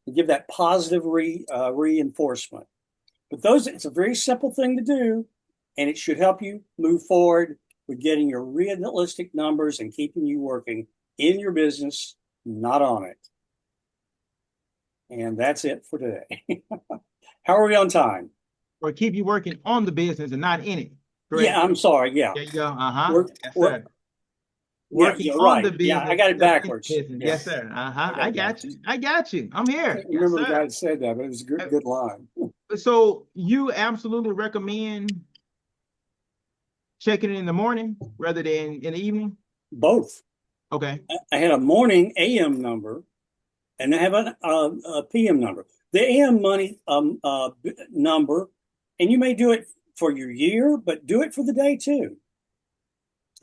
And give that positive reinforcement. But it's a very simple thing to do, and it should help you move forward with getting your realistic numbers and keeping you working in your business, not on it. And that's it for today. How are we on time? or keep you working on the business and not in it. Correct? Yeah, I'm sorry. Yeah. There you go. Uh-huh. Work, Yes, work, sir. yeah, Working you're on the right. Yeah, I business. got it instead of in the backwards. business. Yeah, Yes, sir. Uh-huh. I got I it got backwards. you. I got you. I'm I here. can't Yes, remember the sir. guy that said that, but it was a good line. So you absolutely recommend checking it in the morning rather than in the evening? Both. Okay. I had a morning AM number, and I have a PM number. The AM money number, and you may do it for your year, but do it for the day too.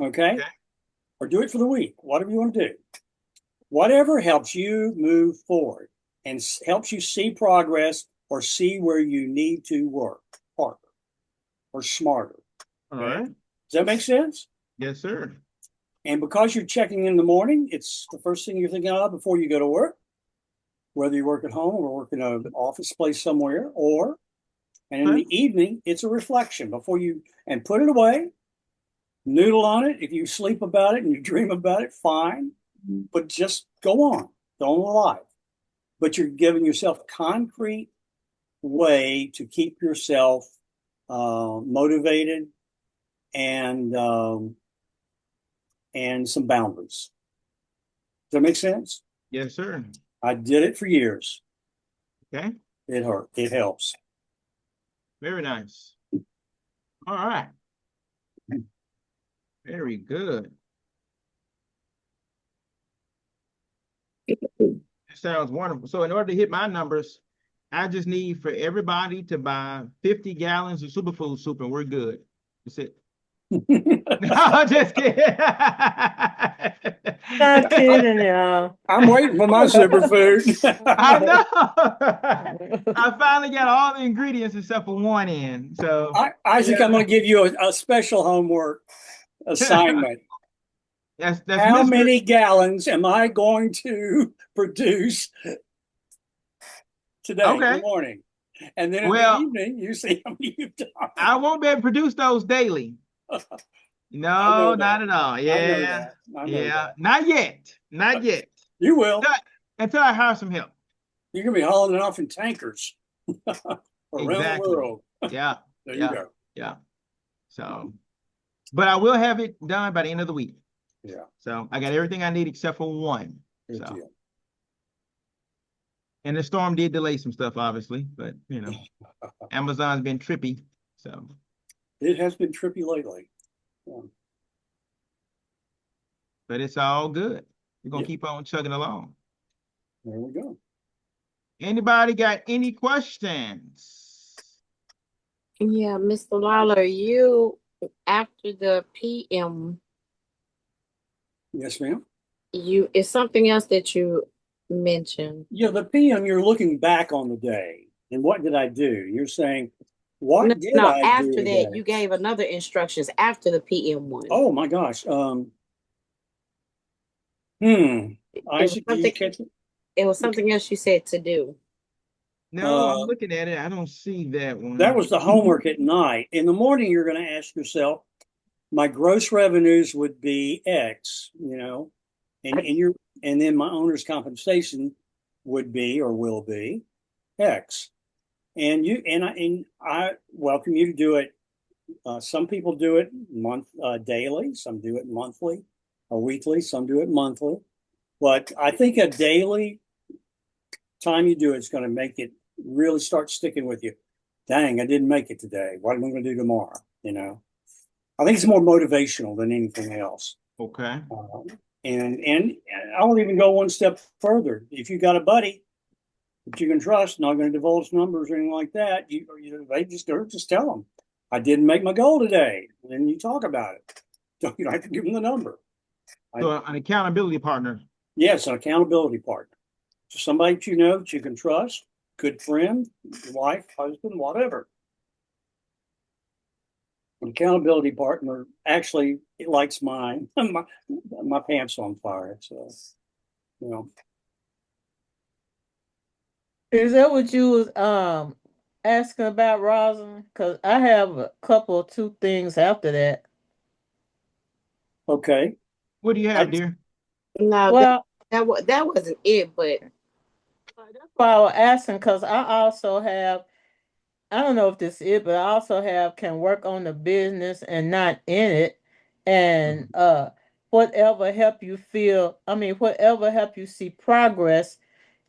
Okay? Okay. Or do it for the week, whatever you want to do. Whatever helps you move forward and helps you see progress or see where you need to work harder or smarter. All Okay? right. Does that make sense? Yes, sir. And because you're checking in the morning, it's the first thing you're thinking of before you go to work, whether you work at home or work in an office place somewhere, and in the evening, it's a reflection before you, and put it away, noodle on it. If you sleep about it and you dream about it, fine, but just go on, don't lie. But you're giving yourself a concrete way to keep yourself motivated and some boundaries. Does that make sense? Yes, sir. I did it for years. Okay. It hurt. It helps. Very nice. All right. Very good. Sounds wonderful. So in order to hit my numbers, I just need for everybody to buy 50 gallons of superfood soup and we're good. That's it. No, just kidding. Not kidding, y'all. I'm waiting for my superfood. I know. I finally got all the ingredients except for one in. So Isaac, yeah. I'm going to give you a special homework assignment. That's How Mr. many gallons am I going to produce today in the morning? And then in the evening, you see how many you've done. I won't be able to produce those daily. No, not at all. Yeah. I know that. Not yet. Not yet. You will. Until I hire some help. You're going to be hauling it off in tankers around the world. Yeah. There you go. Yeah. So, but I will have it done by the end of the week. Yeah. So I got everything I need except for one. Good So. deal. And the storm did delay some stuff, obviously, but you know, Amazon's been trippy. So it has been trippy lately. Yeah. But it's all good. We're gonna keep on chugging along. There we go. Anybody got any questions? Yeah, Mr. Lawler, you after the PM. Yes, ma'am. It's something else that you mentioned. Yeah, the PM, you're looking back on the day. And what did I do? You're saying, what did I do after today? that, you gave another instructions after the PM one. Oh my gosh. Isaac, it was something else you said to do. No, I'm looking at it. I don't see that one. That was the homework at night. In the morning, you're going to ask yourself, my gross revenues would be X, you know, and then my owner's compensation would be or will be X. And I welcome you to do it. Some people do it daily, some do it monthly or weekly, some do it monthly. But I think a daily time you do it's going to make it really start sticking with you. Dang, I didn't make it today. What am I going to do tomorrow? You know, I think it's more motivational than anything else. Okay. And I'll even go one step further. If you got a buddy that you can trust, not going to divulge numbers or anything like that, they just tell them, I didn't make my goal today. And then you talk about it. So you don't have to give them the number. So an accountability partner. Yes, an accountability partner. So somebody that you know that you can trust, good friend, wife, husband, whatever. An accountability partner actually it lights my pants on fire. So, you know. Is that what you was asking about, Rosalind? Because I have a couple of two things after that. Okay. What do you have, dear? No, well, that wasn't it, but that's why I was asking because I also have I don't know if this is it, but I also have can work on the business and not in it. And whatever help you feel, I mean, whatever help you see progress,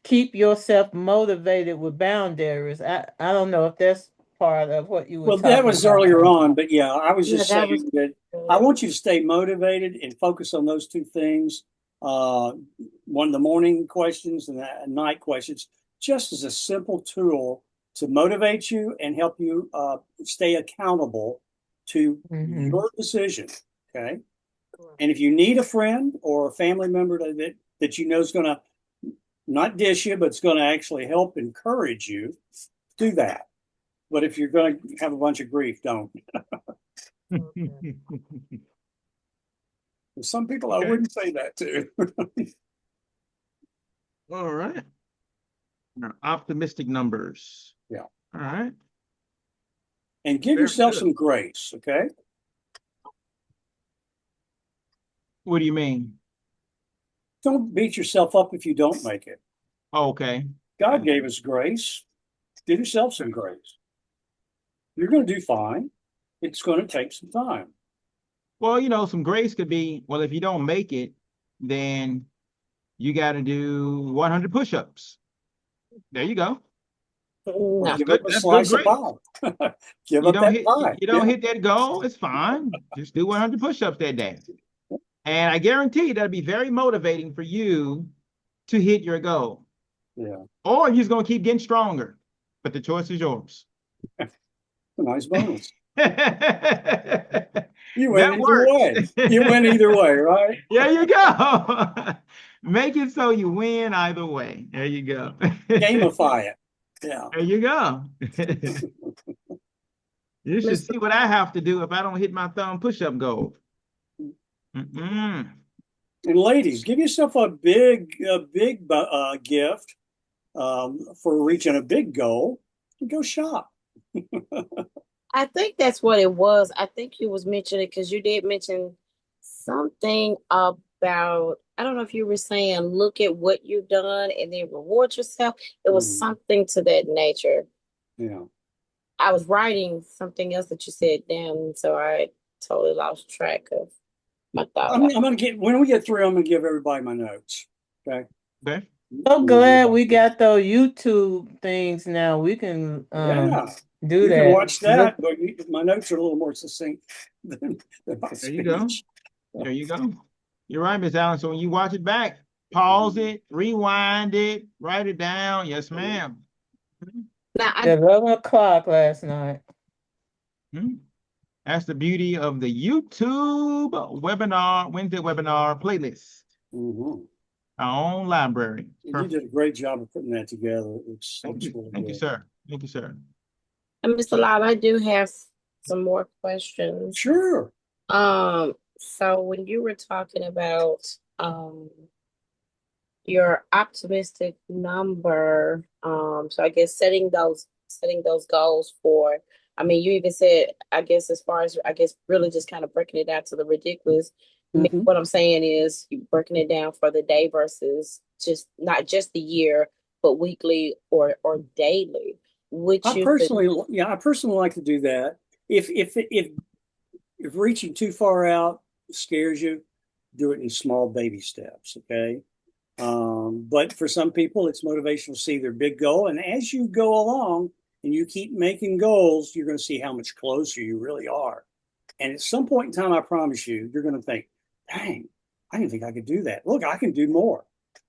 keep yourself motivated with boundaries. I don't know if that's part of what you were Well, that talking was about. earlier on, but yeah, I was Yeah, just that was saying that I want you to stay motivated and focus on those two things. One of the morning questions and the night questions, just as a simple tool to motivate you and help you stay accountable to your decision. Okay. And if you need a friend or a family member that you know is going to not dish you, but it's going to actually help encourage you, do that. But if you're going to have a bunch of grief, don't. Some people I Okay. wouldn't say that to. All right. Now, optimistic numbers. Yeah. All right. And give Very yourself good. some grace, okay? What do you mean? Don't beat yourself up if you don't make it. Okay. God gave us grace. Give yourself some grace. You're going to do fine. It's going to take some time. Well, some grace could be, well, if you don't make it, then you got to do 100 push-ups. There you go. no. That's Give good. up a That's good slice of grace. pie. Give You up don't that hit pie. you don't Yeah. hit that goal, it's fine. Just do 100 push-ups that day. And I guarantee that'll be very motivating for you to hit your goal. Yeah. Or you're just gonna keep getting stronger. But the choice is yours. Nice bonus. That You win either way. works. You win either way, right? There you go. Make it so you win either way. There you go. Gamify it. Yeah. There you go. You should Mr. see what I have to do if I don't hit my thumb push-up goal. Mm-mm. And ladies, give yourself a big gift for reaching a big goal. Go shop. I think that's what it was. I think you was mentioning because you did mention something about, I don't know if you were saying look at what you've done and then reward yourself. It was something to that nature. Yeah. I was writing something else that you said down, so I totally lost track of my thought. I'm gonna get when we get through. I'm gonna give everybody my notes. Okay. Okay. So glad we got those YouTube things now. We can Yeah. do You that. can watch that, but my notes are a little more succinct than my There you go. speech. There you go. You're right, Miss Allen. So when you watch it back, pause it, rewind it, write it down. Yes, ma'am. Now, At 11 o'clock last night. That's the beauty of the YouTube Wednesday webinar playlist. Our own library. You did a great job of putting that together. Thank you. Really Thank you, good. sir. Thank you, sir. and Mr. Lyle, I do have some more questions. Sure. So when you were talking about your optimistic number, so I guess setting those goals for, I mean, you even said, I guess as far as really just kind of breaking it down to the ridiculous. What I'm saying is you breaking it down for the day versus just not just the year, but weekly or daily. I personally like to do that. If reaching too far out scares you, do it in small baby steps. Okay. But for some people, it's motivational to see their big goal. And as you go along and you keep making goals, you're going to see how much closer you really are. And at some point in time, I promise you, you're going to think, dang, I didn't think I could do that. Look, I can do more,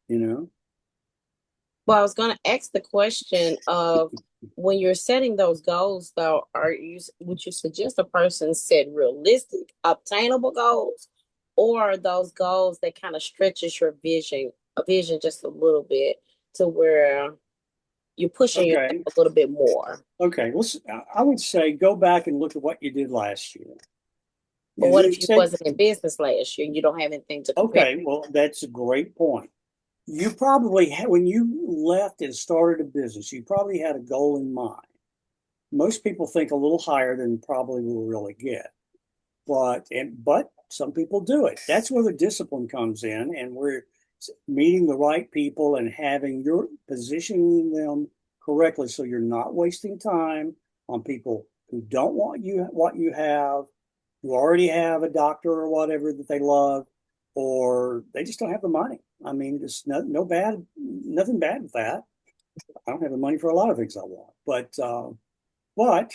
Well, I was going to ask the question of when you're setting those goals, though, would you suggest a person set realistic, obtainable goals, or those goals that kind of stretches your vision just a little bit to where you're pushing yourself a little bit more? Okay, I would say go back and look at what you did last year. But what if you wasn't in business last year and you don't have anything to compare? Okay, well, that's a great point. You probably had, when you left and started a business, you probably had a goal in mind. Most people think a little higher than probably will really get. But some people do it. That's where the discipline comes in, and we're meeting the right people and having your positioning them correctly so you're not wasting time on people who don't want what you have, who already have a doctor or whatever that they love, or they just don't have the money. I mean, there's nothing bad with that. I don't have the money for a lot of things I want, but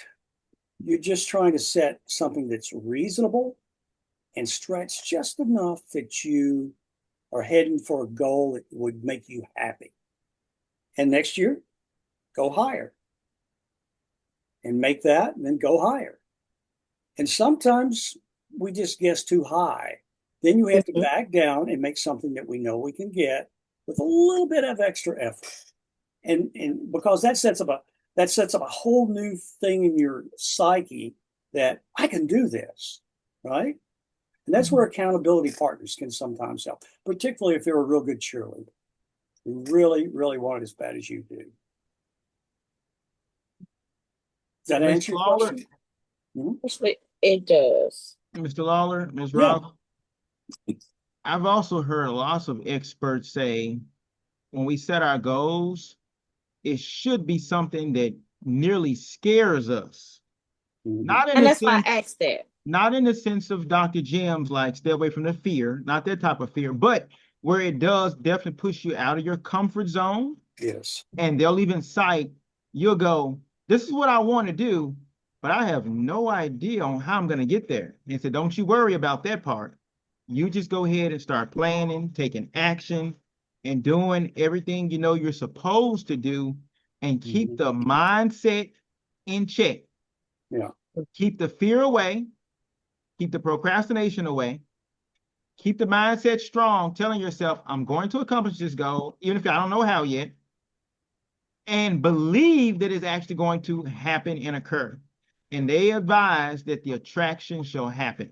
you're just trying to set something that's reasonable and stretch just enough that you are heading for a goal that would make you happy. And next year, go higher. And make that, and then go higher. And sometimes we just guess too high. Then you have to back down and make something that we know we can get with a little bit of extra effort. And because that sets up a whole new thing in your psyche that I can do this, right? And that's where accountability partners can sometimes help, particularly if they're a real good cheerleader. You really, really want it as bad as you do. Does that answer your Lawler, question? Actually, it does. Mr. Lawler, Ms. Yeah. Roth, I've also heard lots of experts say when we set our goals, it should be something that nearly scares us. Not in And the that's why sense, I asked that. not in the sense of Dr. Jim's like stay away from the fear, not that type of fear, but where it does definitely push you out of your comfort zone. Yes. And they'll even cite, you'll go, this is what I want to do, but I have no idea on how I'm going to get there. And so don't you worry about that part. You just go ahead and start planning, taking action, and doing everything you know you're supposed to do, and keep the mindset in check. Yeah. Keep the fear away, keep the procrastination away, keep the mindset strong, telling yourself, I'm going to accomplish this goal, even if I don't know how yet, and believe that it's actually going to happen and occur. And they advise that the attraction shall happen.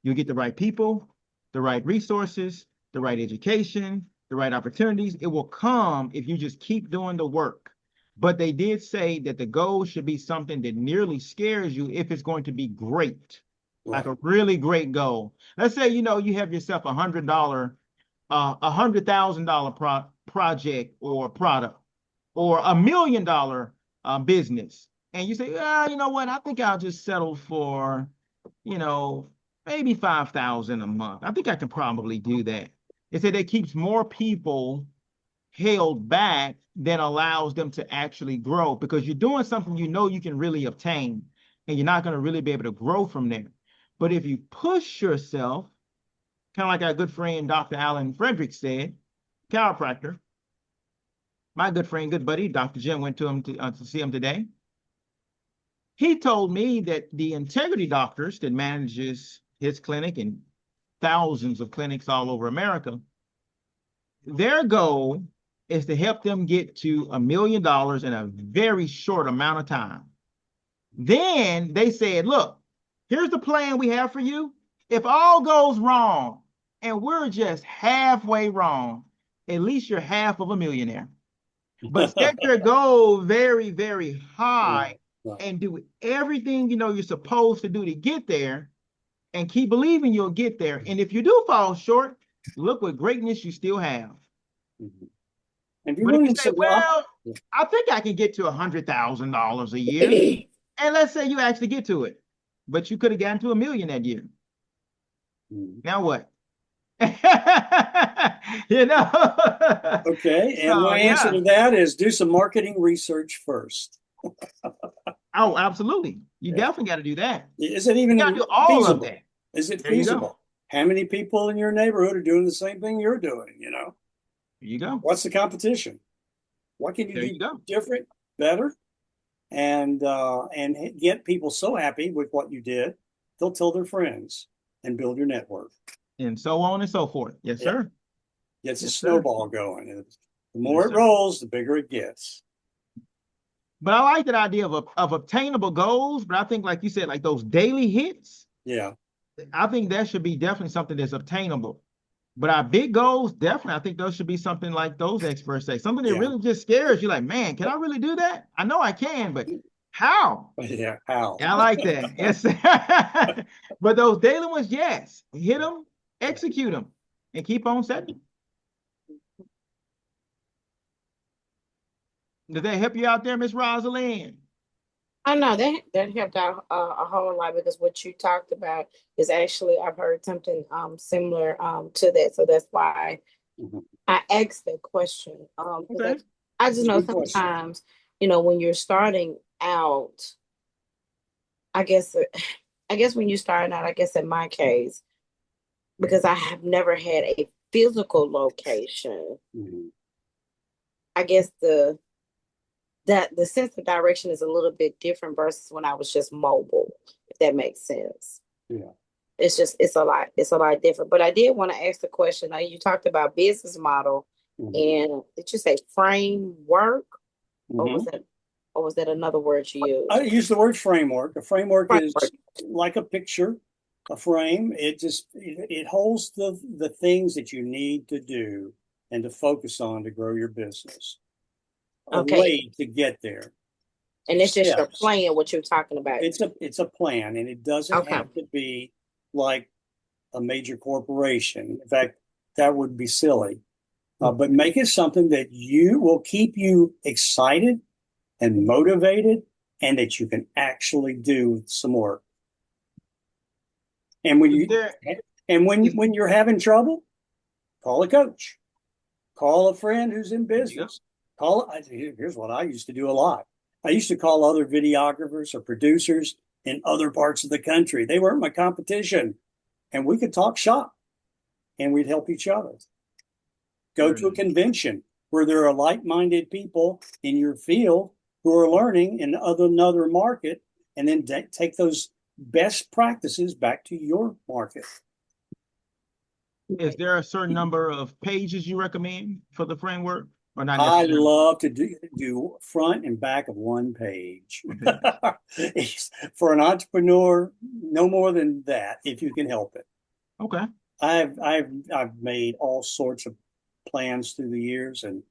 You'll get the right people, the right resources, the right education, the right opportunities. It will come if you just keep doing the work. But they did say that the goal should be something that nearly scares you if it's going to be great, like a really great goal. Let's say, you have yourself $100,000 project or product, or $1 million business. And you say, you know what? I think I'll just settle for, maybe 5,000 a month. I think I can probably do that. They say that keeps more people held back than allows them to actually grow, because you're doing something you can really obtain, and you're not going to really be able to grow from there. But if you push yourself, kind of like our good friend Dr. Alan Frederick said, chiropractor, my good friend, good buddy, Dr. Jim went to him to see him today. He told me that the integrity doctors that manages his clinic and thousands of clinics all over America, their goal is to help them get to $1 million in a very short amount of time. Then they said, look, here's the plan we have for you. If all goes wrong and we're just halfway wrong, at least you're half of a millionaire. But set your goal very, very high, and do everything you're supposed to do to get there, and keep believing you'll get there. And if you do fall short, look what greatness you still have. And But if you say, well, I think I can get to $100,000 a year, and let's say you actually get to it, but you could have gotten to $1 million that year. Now what? Okay, and my answer to that is do some marketing research first. Oh, absolutely. You definitely got to do that. Is it even do all feasible? Of that. Is it feasible? How many people in your neighborhood are doing the same thing you're doing? There you go. What's the competition? What can you do different, better, and get people so happy with what you did, they'll tell their friends and build your network. And so on and so forth. Yes, sir. Gets a snowball going. And the more it rolls, the bigger it gets. But I like that idea of obtainable goals. But I think, like you said, like those daily hits. Yeah. I think that should be definitely something that's obtainable. But our big goals, definitely, I think those should be something like those experts say. Something that really just scares you. Like, man, can I really do that? I know I can, but how? Yeah, how? I like that. Yes. But those daily ones, yes. Hit them, execute them, and keep on setting. Did that help you out there, Miss Rosalind? I know that helped out a whole lot because what you talked about is actually I've heard something similar to that, so that's why Mhm. I asked that question. Okay. Because I just It's a know good question. sometimes, when you're starting out, I guess I guess when you're starting out, I guess in my case, because I have never had a physical location, Mhm. I guess the sense of direction is a little bit different versus when I was just mobile, if that makes sense. Yeah. It's a lot different. But I did want to ask the question. You talked about business model, Mhm. and did you say framework, or was Mhm. that another word you I used? use the word framework. A framework is Framework. like a picture, a frame. It holds the things that you need to do and to focus on to grow your business. A Okay, way to get there. and it's just your Steps. plan. What you're talking about. It's a plan, and it doesn't Okay. have to be like a major corporation. In fact, that would be silly. But make it something that you will keep you excited and motivated, and that you can actually do some work. And when Is you there and is when you're having trouble, call a coach, call a friend who's in there you go. business. Here's what I used to do a lot. I used to call other videographers or producers in other parts of the country. They weren't my competition, and we could talk shop, and we'd help each other. Go Very to a nice. convention where there are like-minded people in your field who are learning in another market, and then take those best practices back to your market. Is there a certain number of pages you recommend for the framework, or not I necessarily? love to do front and back of one page. For an entrepreneur, no more than that, if you can help it. Okay. I've made all sorts of plans through the years, and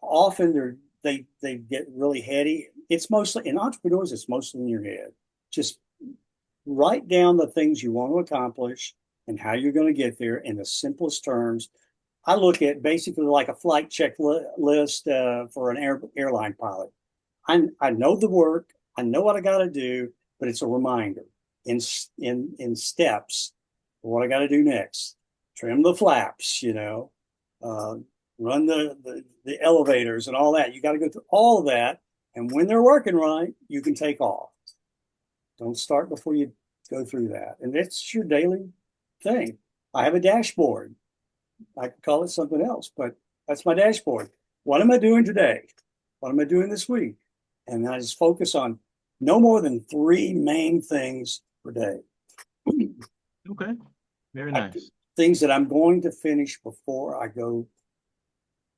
often they get really heady. It's mostly in entrepreneurs, it's mostly in your head. Just write down the things you want to accomplish and how you're going to get there in the simplest terms. I look at basically like a flight checklist for an airline pilot. I know the work, I know what I got to do, but it's a reminder in steps what I got to do next. Trim the flaps, uh, run the elevators and all that. You got to go through all of that, and when they're working right, you can take off. Don't start before you go through that, and that's your daily thing. I have a dashboard. I could call it something else, but that's my dashboard. What am I doing today? What am I doing this week? And I just focus on no more than 3 main things per day. Okay. Very nice. Things that I'm going to finish before I go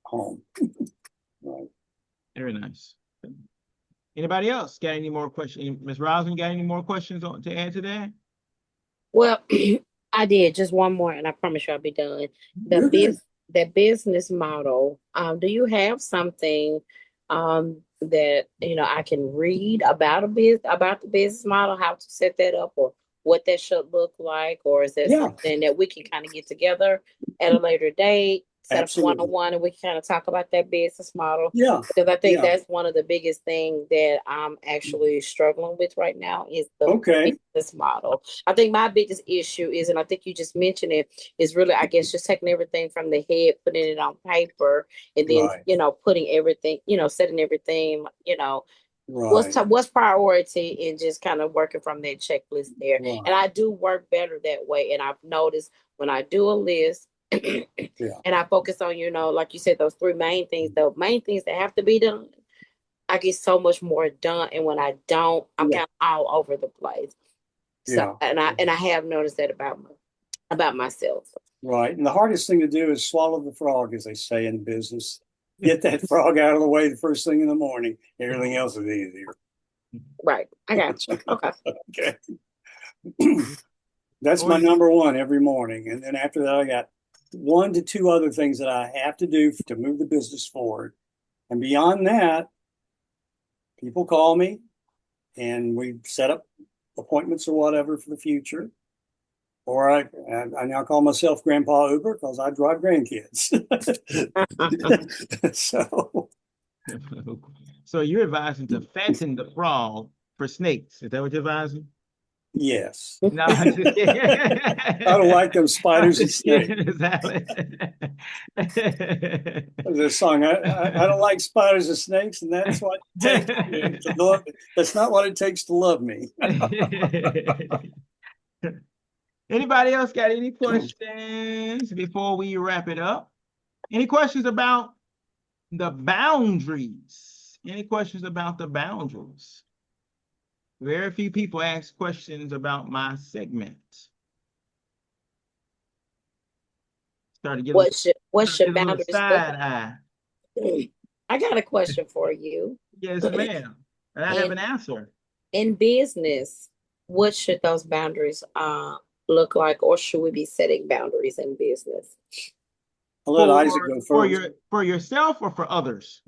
home. Right. Very nice. Anybody else got any more questions? Ms. Roslyn, got any more questions to add to that? Well, I did just one more, and I promise you I'll be done. The You're good. that business model. Do you have something that I can read about about the business model, how to set that up, or what that should look like, or is that Yeah, something that we can kind of get together at a later date, set up one on absolutely. one, and we can kind of talk about that business model? Yeah, Because I think yeah. that's one of the biggest things that I'm actually struggling with right now is the Okay. business model. I think my biggest issue is, and I think you just mentioned it, is really, I guess, just taking everything from the head, putting it on paper, and then, Right, putting everything, setting everything, right, what's priority, and just kind of working from that checklist there. And right. I do work better that way. And I've noticed when I do a list and Yeah, I focus on, like you said, those 3 main things, the main things that have to be done, I get so much more done. And when I don't, I'm yeah, kind of all over the place. So, yeah. and I have noticed that about myself. Right. And the hardest thing to do is swallow the frog, as they say in business. Get that frog out of the way the first thing in the morning. Everything else is easier. Right. I got you. Okay. Okay. That's Or my number one every morning. And then after that, I got 1 to 2 other things that I have to do to move the business forward. And beyond that, people call me and we set up appointments or whatever for the future. Or I now call myself Grandpa Uber because I drive grandkids. So so you're advising to fatten the frog for snakes. Is that what you're advising? Yes. No, I'm just kidding. I don't like those spiders and snakes. Exactly. There's a song. I don't like spiders and snakes, and that's what it takes to love. That's not what it takes to love me. Anybody else got any questions before we wrap it up? Any questions about the boundaries? Any questions about the boundaries? Very few people ask questions about my segment. Started to get What's your a little boundaries? side eye. I got a question for you. Yes, ma'am. And I have an answer. In business, what should those boundaries look like, or should we be setting boundaries in business? I'll let Isaac go first. For yourself or for others?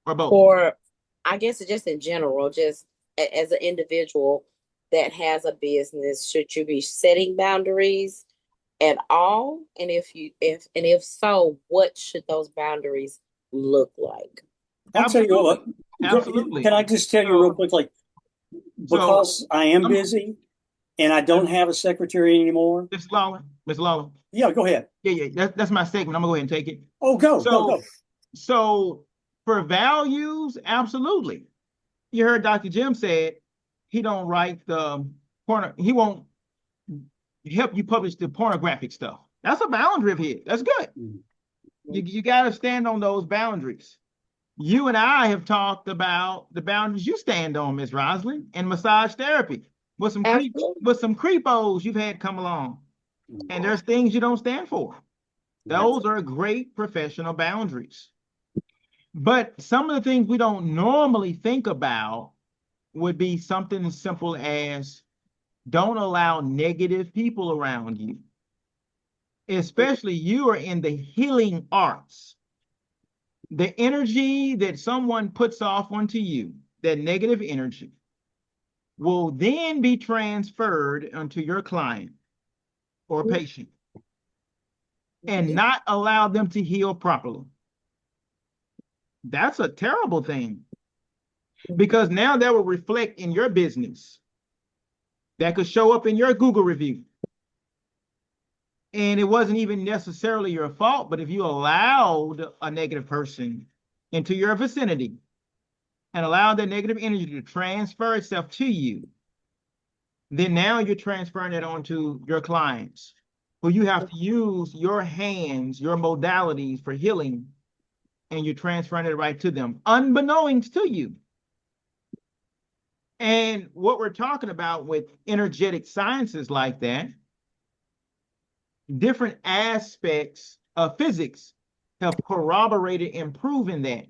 Or both? Or I guess just in general, just as an individual that has a business, should you be setting boundaries at all? And if so, what should those boundaries look like? I'll tell you what. Absolutely. Can I just tell you real quickly? Because I am busy and I don't have a secretary anymore. Miss Lawler. Yeah, go ahead. Yeah. That's my segment. I'm gonna go ahead and take it. Oh, go. So for values, absolutely. You heard Dr. Jim said he don't write the he won't help you publish the pornographic stuff. That's a boundary of his. That's good. You got to stand on those boundaries. You and I have talked about the boundaries you stand on, Ms. Roslyn, and massage therapy with some creepos you've had come along. And there's things you don't stand for. Those are great professional boundaries. But some of the things we don't normally think about would be something as simple as don't allow negative people around you. Especially you are in the healing arts. The energy that someone puts off onto you, that negative energy, will then be transferred onto your client or patient and not allow them to heal properly. That's a terrible thing, because now that will reflect in your business. That could show up in your Google review. And it wasn't even necessarily your fault, but if you allowed a negative person into your vicinity and allowed that negative energy to transfer itself to you, then now you're transferring it onto your clients, who you have to use your hands, your modalities for healing, and you're transferring it right to them, unbeknownst to you. And what we're talking about with energetic sciences like that, different aspects of physics have corroborated and proven that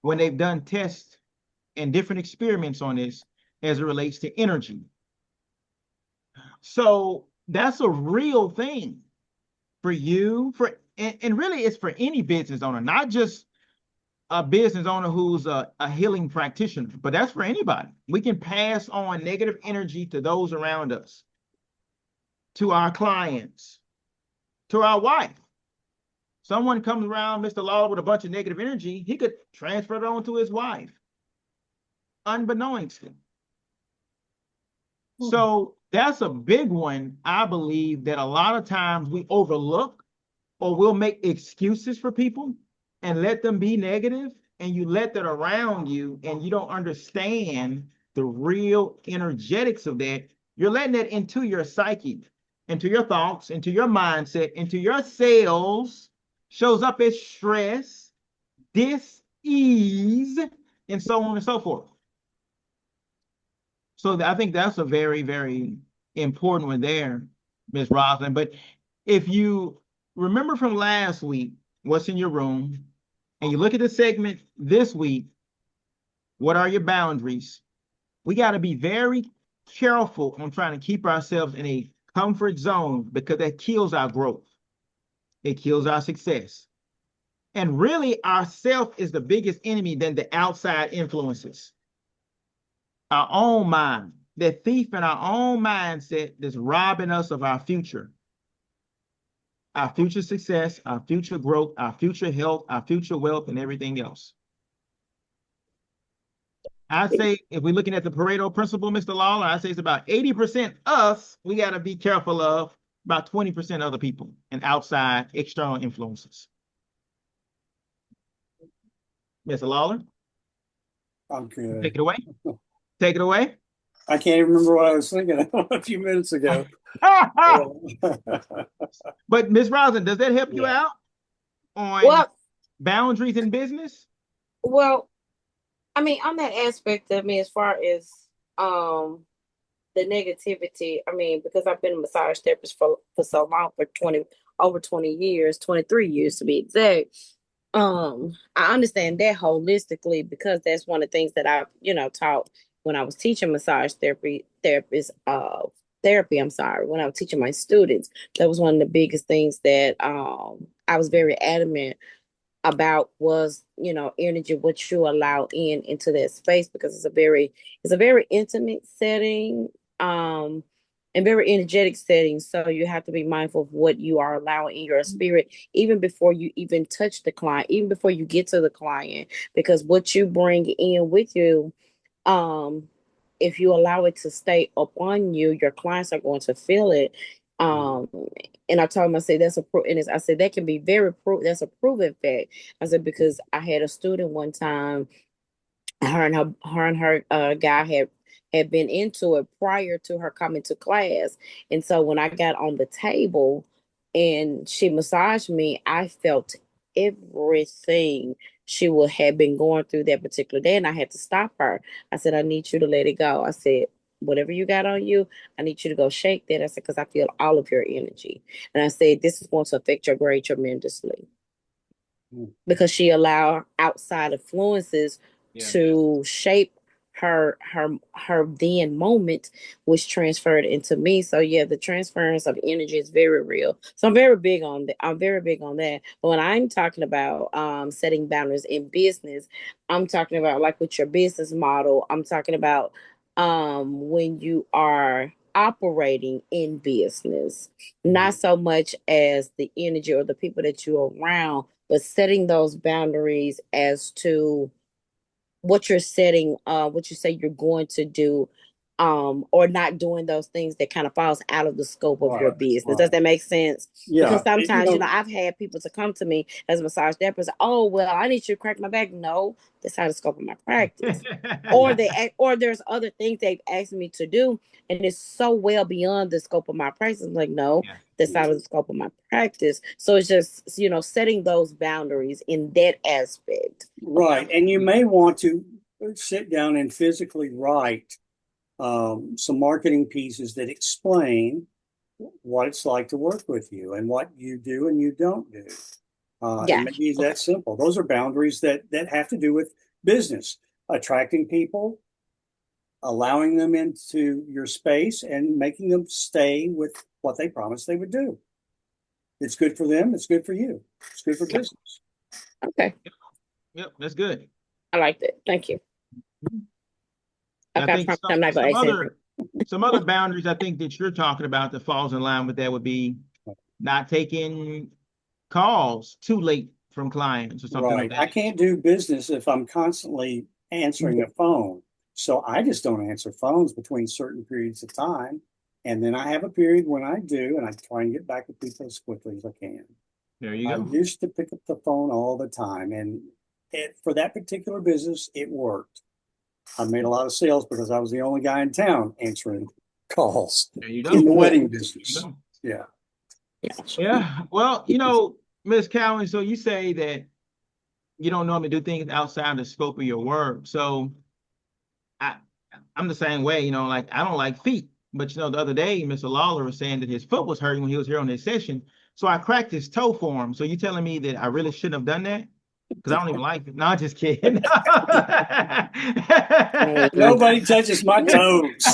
when they've done tests and different experiments on this as it relates to energy. So that's a real thing for you, and really it's for any business owner, not just a business owner who's a healing practitioner, but that's for anybody. We can pass on negative energy to those around us, to our clients, to our wife. Someone comes around Mr. Lawler with a bunch of negative energy, he could transfer it on to his wife, unbeknownst. So that's a big one, I believe, that a lot of times we overlook, or we'll make excuses for people and let them be negative, and you let that around you, and you don't understand the real energetics of that. You're letting that into your psyche, into your thoughts, into your mindset, into your cells, shows up as stress, dis-ease, and so on and so forth. So I think that's a very, very important one there, Ms. Roslyn. But if you remember from last week, what's in your room, and you look at the segment this week, what are your boundaries? We got to be very careful on trying to keep ourselves in a comfort zone, because that kills our growth. It kills our success. And really, ourself is the biggest enemy than the outside influences. Our own mind, that thief in our own mindset that's robbing us of our future success, our future growth, our future health, our future wealth, and everything else. I say if we're looking at the Pareto principle, Mr. Lawler, I say it's about 80% us we got to be careful of, about 20% other people and outside external influences. Mr. Lawler, I'm good. take it away. Take it away. I can't even remember what I was thinking a few minutes ago. But Ms. Rosin, does that help you Yeah. out on Well, boundaries in business? well, I mean, on that aspect of me, as far as the negativity, I mean, because I've been a massage therapist for so long, for over 20 years, 23 years to be exact. I understand that holistically because that's one of the things that I, taught when I was teaching massage therapy, I'm sorry, when I was teaching my students. That was one of the biggest things that I was very adamant about was, energy, what you allow into that space, because it's a very intimate setting, and very energetic setting. So you have to be mindful of what you are allowing in your spirit, even before you even touch the client, even before you get to the client, because what you bring in with you, um, if you allow it to stay upon you, your clients are going to feel it. Um, and I told him, I said, I said, that can be that's a proven fact. I said, because I had a student one time, her guy had been into it prior to her coming to class. And so when I got on the table and she massaged me, I felt everything she would have been going through that particular day. And I had to stop her. I said, I need you to let it go. I said, whatever you got on you, I need you to go shake that. I said, because I feel all of your energy. And I said, this is going to affect your grade tremendously, because she allowed outside influences to shape her then moment, which transferred into me. So yeah, the transference of energy is very real. So I'm very big on that. I'm very big on that. But when I'm talking about setting boundaries in business, I'm talking about like with your business model. I'm talking about when you are operating in business, not so much as the energy or the people that you're around, but setting those boundaries as to what you're setting, what you say you're going to do, or not doing those things that kind of falls out of the scope of your business. Does that make sense? Yeah. Because sometimes, I've had people to come to me as a massage therapist. Oh, well, I need you to crack my back. No, that's out of the scope of my practice. Or there's other things they've asked me to do, and it's so well beyond the scope of my practice. I'm like, no, that's out of the scope of my practice. So it's just, setting those boundaries in that aspect. Right. And you may want to sit down and physically write some marketing pieces that explain what it's like to work with you and what you do and you don't do. And maybe it's that simple. Those are boundaries that have to do with business, attracting people, allowing them into your space, and making them stay with what they promised they would do. It's good for them. It's good for you. It's good for business. Okay. Yep, that's good. I liked it. Thank you. I think some other boundaries I think that you're talking about that falls in line with that would be not taking calls too late from clients or something like that. I can't do business if I'm constantly answering a phone. So I just don't answer phones between certain periods of time. And then I have a period when I do, and I try and get back with people as quickly as I can. There you go. I used to pick up the phone all the time, and for that particular business, it worked. I made a lot of sales because I was the only guy in town answering calls in the wedding business. Yeah. Yeah. Well, Ms. Cowan, so you say that you don't normally do things outside the scope of your work. So I'm the same way, like I don't like feet. But the other day, Mr. Lawler was saying that his foot was hurting when he was here on this session. So I cracked his toe for him. So you telling me that I really shouldn't have done that? Because I don't even like it. No, I'm just kidding. Nobody touches my toes.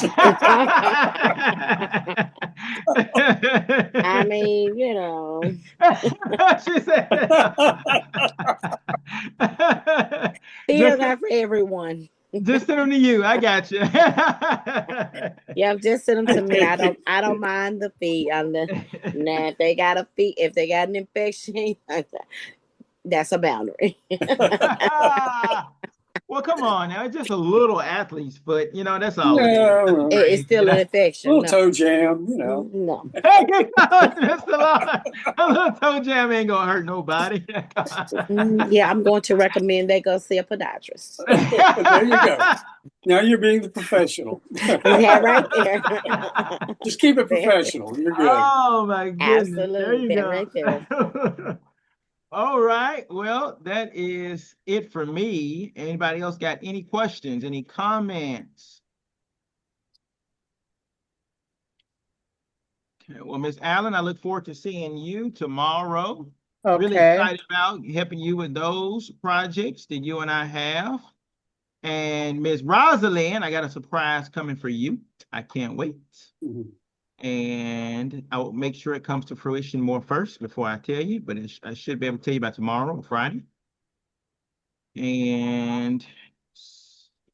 I mean, She said, feel that for everyone. Just send them to you. I got you. Yeah, just send them to me. I don't mind the feet. Now, if they got an infection, that's a boundary. Well, come on now. It's just a little athlete's foot. You know, that's all it is. Yeah, Nothing well, It's crazy, you still an know? infection. little No. toe jam, you know. No. Hey, Mr. Lawler. A little toe jam ain't gonna hurt nobody. Yeah, I'm going to recommend they go see a podiatrist. There you go. Now you're being the professional. Yeah, right there. Just keep it There. professional. You're good. Oh my goodness. There Absolutely. you That go. right there. All right. Well, that is it for me. Anybody else got any questions, any comments? Okay, well, Miss Allen, I look forward to seeing you tomorrow. Really Okay. excited about helping you with those projects that you and I have. And Miss Rosalind, I got a surprise coming for you. I can't wait. Mhm. And I will make sure it comes to fruition more first before I tell you, but I should be able to tell you by tomorrow or Friday. And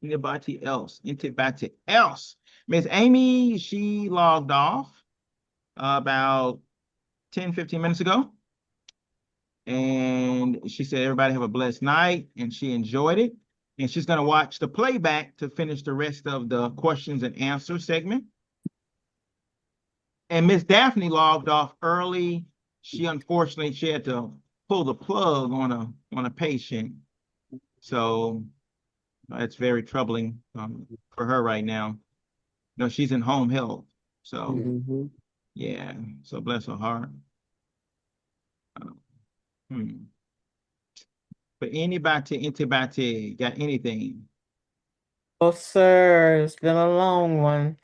anybody else? Miss Amy, she logged off about 10, 15 minutes ago. And she said, everybody have a blessed night. And she enjoyed it. And she's going to watch the playback to finish the rest of the questions and answer segment. And Miss Daphne logged off early. She unfortunately she had to pull the plug on a patient. So it's very troubling for her right now. No, she's in home health. So Mhm. yeah, so bless her heart. But anybody got anything? Oh, sir, it's been a long one.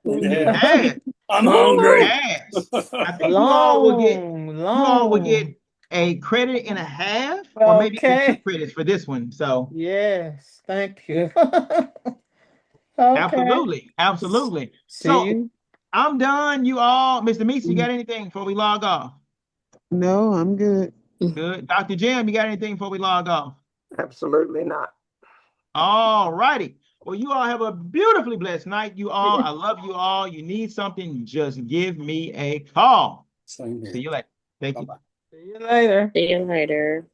Yeah. Yes, I'm Woo! hungry. yes. I think you all will get Long. a credit and a half, or maybe even 2 Okay. credits for this one. So Yes, thank you. Okay. absolutely, absolutely. See So you. I'm done. You all, Mr. Meese, you got anything before we log off? No, I'm good. Good. Dr. Jim, you got anything before we log off? Absolutely not. All righty. Well, you all have a beautifully blessed night. You all, I love you all. You need something, just give me a call. Same here. See you later. Thank you. Bye-bye. See you later. See you later.